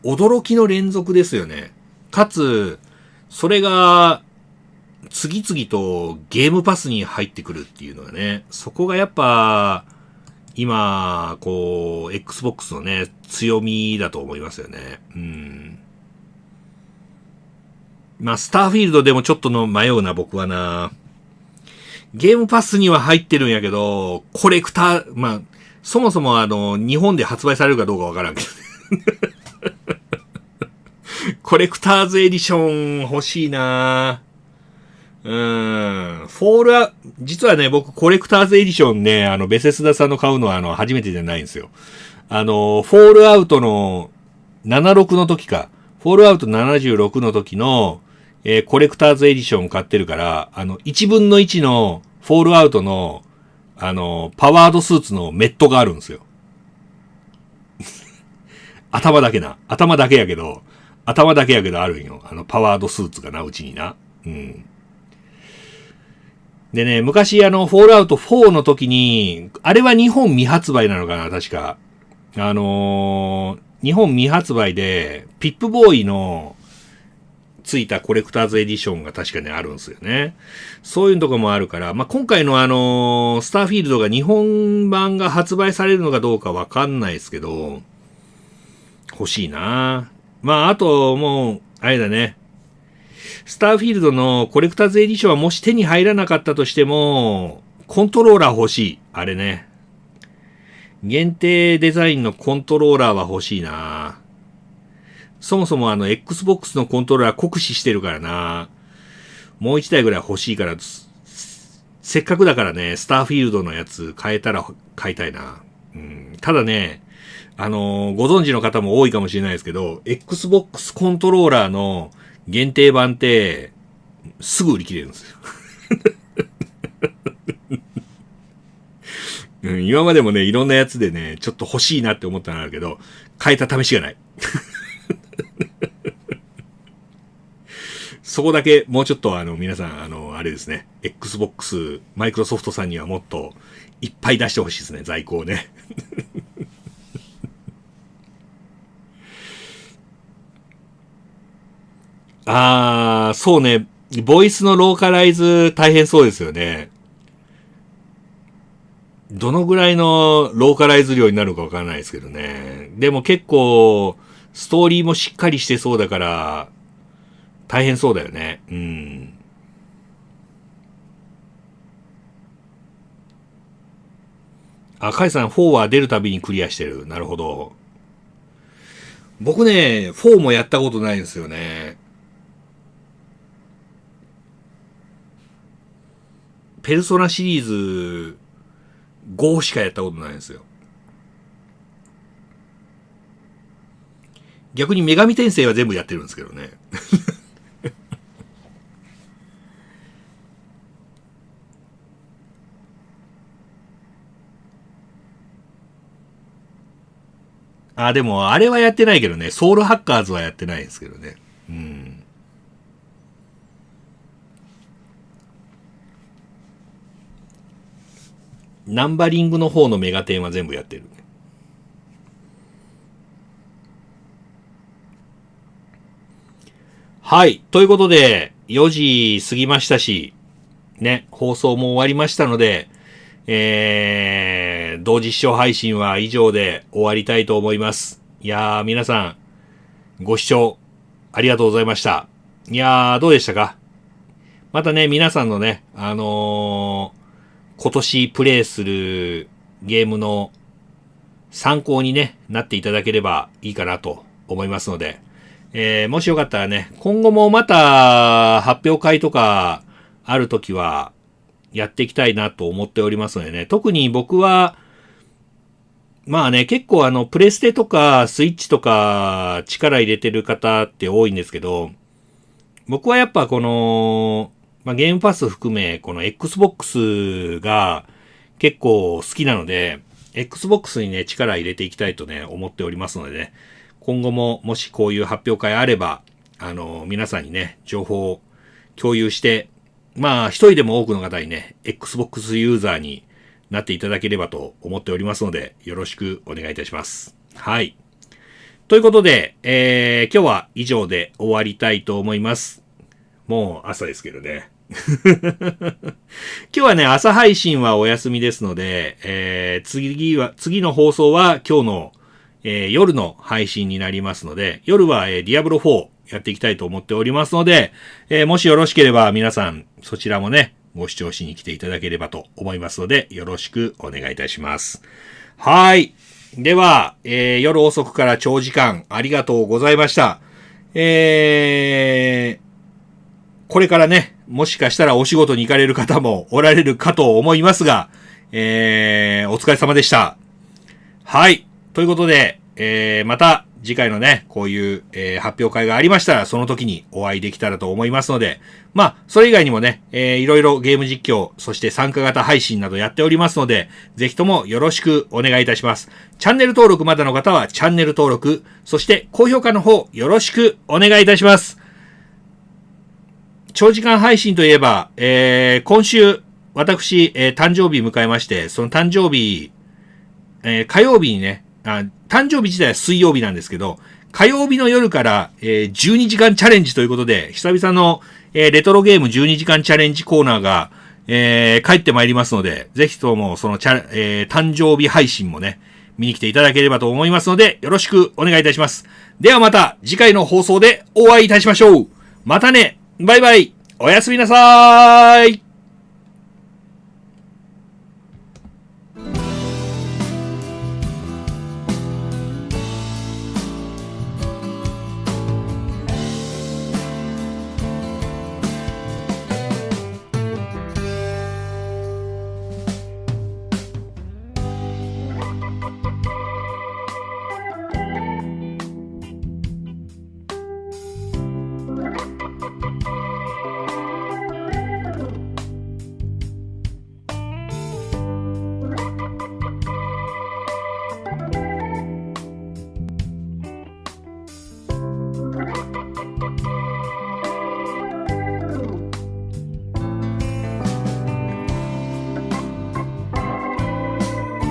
驚きの連続ですよね。かつ、それが、次々とゲームパスに入ってくるっていうのがね、そこがやっぱ、今、こう、Xbox のね、強みだと思いますよね。まあ、スターフィールドでもちょっと迷うな、僕はな。ゲームパスには入ってるんやけど、コレクター、まあ、そもそも日本で発売されるかどうかわからんけどね。コレクターズエディション欲しいな。実はね、僕コレクターズエディションね、ベセスダさんの買うのは初めてじゃないんですよ。フォールアウトの76の時か。フォールアウト76の時の、コレクターズエディション買ってるから、1分の1のフォールアウトの、パワードスーツのメットがあるんですよ。頭だけやけどあるんよ。パワードスーツがな、うちにな。でね、昔フォールアウト4の時に、あれは日本未発売なのかな、確か。日本未発売で、ピップボーイのついたコレクターズエディションが確かにあるんですよね。そういうとこもあるから、まあ、今回のスターフィールドが日本版が発売されるのかどうかわかんないですけど、欲しいな。まあ、あと、もう、あれだね。スターフィールドのコレクターズエディションはもし手に入らなかったとしても、コントローラー欲しい。あれね。限定デザインのコントローラーは欲しいな。そもそもXbox のコントローラー酷使してるからな。もう一台ぐらい欲しいから、せっかくだからね、スターフィールドのやつ買えたら買いたいな。ただね、ご存知の方も多いかもしれないですけど、Xbox コントローラーの限定版って、すぐ売り切れるんですよ。今までもね、いろんなやつでね、ちょっと欲しいなって思ったのあるけど、買えた試しがない。そこだけ、もうちょっと皆さん、あれですね、Xbox、マイクロソフトさんにはもっといっぱい出してほしいですね、在庫をね。そうね、ボイスのローカライズ大変そうですよね。どのぐらいのローカライズ量になるのかわからないですけどね。でも結構、ストーリーもしっかりしてそうだから、大変そうだよね。カイさん4は出るたびにクリアしてる。なるほど。僕ね、4もやったことないんですよね。ペルソナシリーズ5しかやったことないんですよ。逆に女神転生は全部やってるんですけどね。でもあれはやってないけどね。ソウルハッカーズはやってないですけどね。ナンバリングの方のメガテンは全部やってる。はい。ということで、4時過ぎましたし、ね、放送も終わりましたので、同時視聴配信は以上で終わりたいと思います。いやー、皆さん、ご視聴ありがとうございました。いやー、どうでしたか？またね、皆さんのね、今年プレイするゲームの参考にね、なっていただければいいかなと思いますので、もしよかったらね、今後もまた発表会とかあるときはやっていきたいなと思っておりますのでね、特に僕は、まあね、結構プレステとかスイッチとか力入れてる方って多いんですけど、僕はやっぱこの、ゲームパス含め、この Xbox が結構好きなので、Xbox にね、力入れていきたいとね、思っておりますのでね、今後ももしこういう発表会あれば、皆さんにね、情報を共有して、一人でも多くの方にね、Xbox ユーザーになっていただければと思っておりますので、よろしくお願いいたします。はい。ということで、今日は以上で終わりたいと思います。もう朝ですけどね。今日はね、朝配信はお休みですので、次の放送は今日の、夜の配信になりますので、夜は、ディアブロ4やっていきたいと思っておりますので、もしよろしければ皆さんそちらもね、ご視聴しに来ていただければと思いますので、よろしくお願いいたします。はい。では、夜遅くから長時間ありがとうございました。これからね、もしかしたらお仕事に行かれる方もおられるかと思いますが、お疲れ様でした。はい。ということで、また次回のね、こういう、発表会がありましたら、その時にお会いできたらと思いますので、それ以外にもね、いろいろゲーム実況、そして参加型配信などやっておりますので、ぜひともよろしくお願いいたします。チャンネル登録まだの方はチャンネル登録、そして高評価の方よろしくお願いいたします。長時間配信といえば、今週、私、誕生日迎えまして、その誕生日、火曜日にね、誕生日自体は水曜日なんですけど、火曜日の夜から、12時間チャレンジということで、久々の、レトロゲーム12時間チャレンジコーナーが、帰ってまいりますので、ぜひともその誕生日配信もね、見に来ていただければと思いますので、よろしくお願いいたします。ではまた次回の放送でお会いいたしましょう。またね。バイバイ。おやすみなさーい。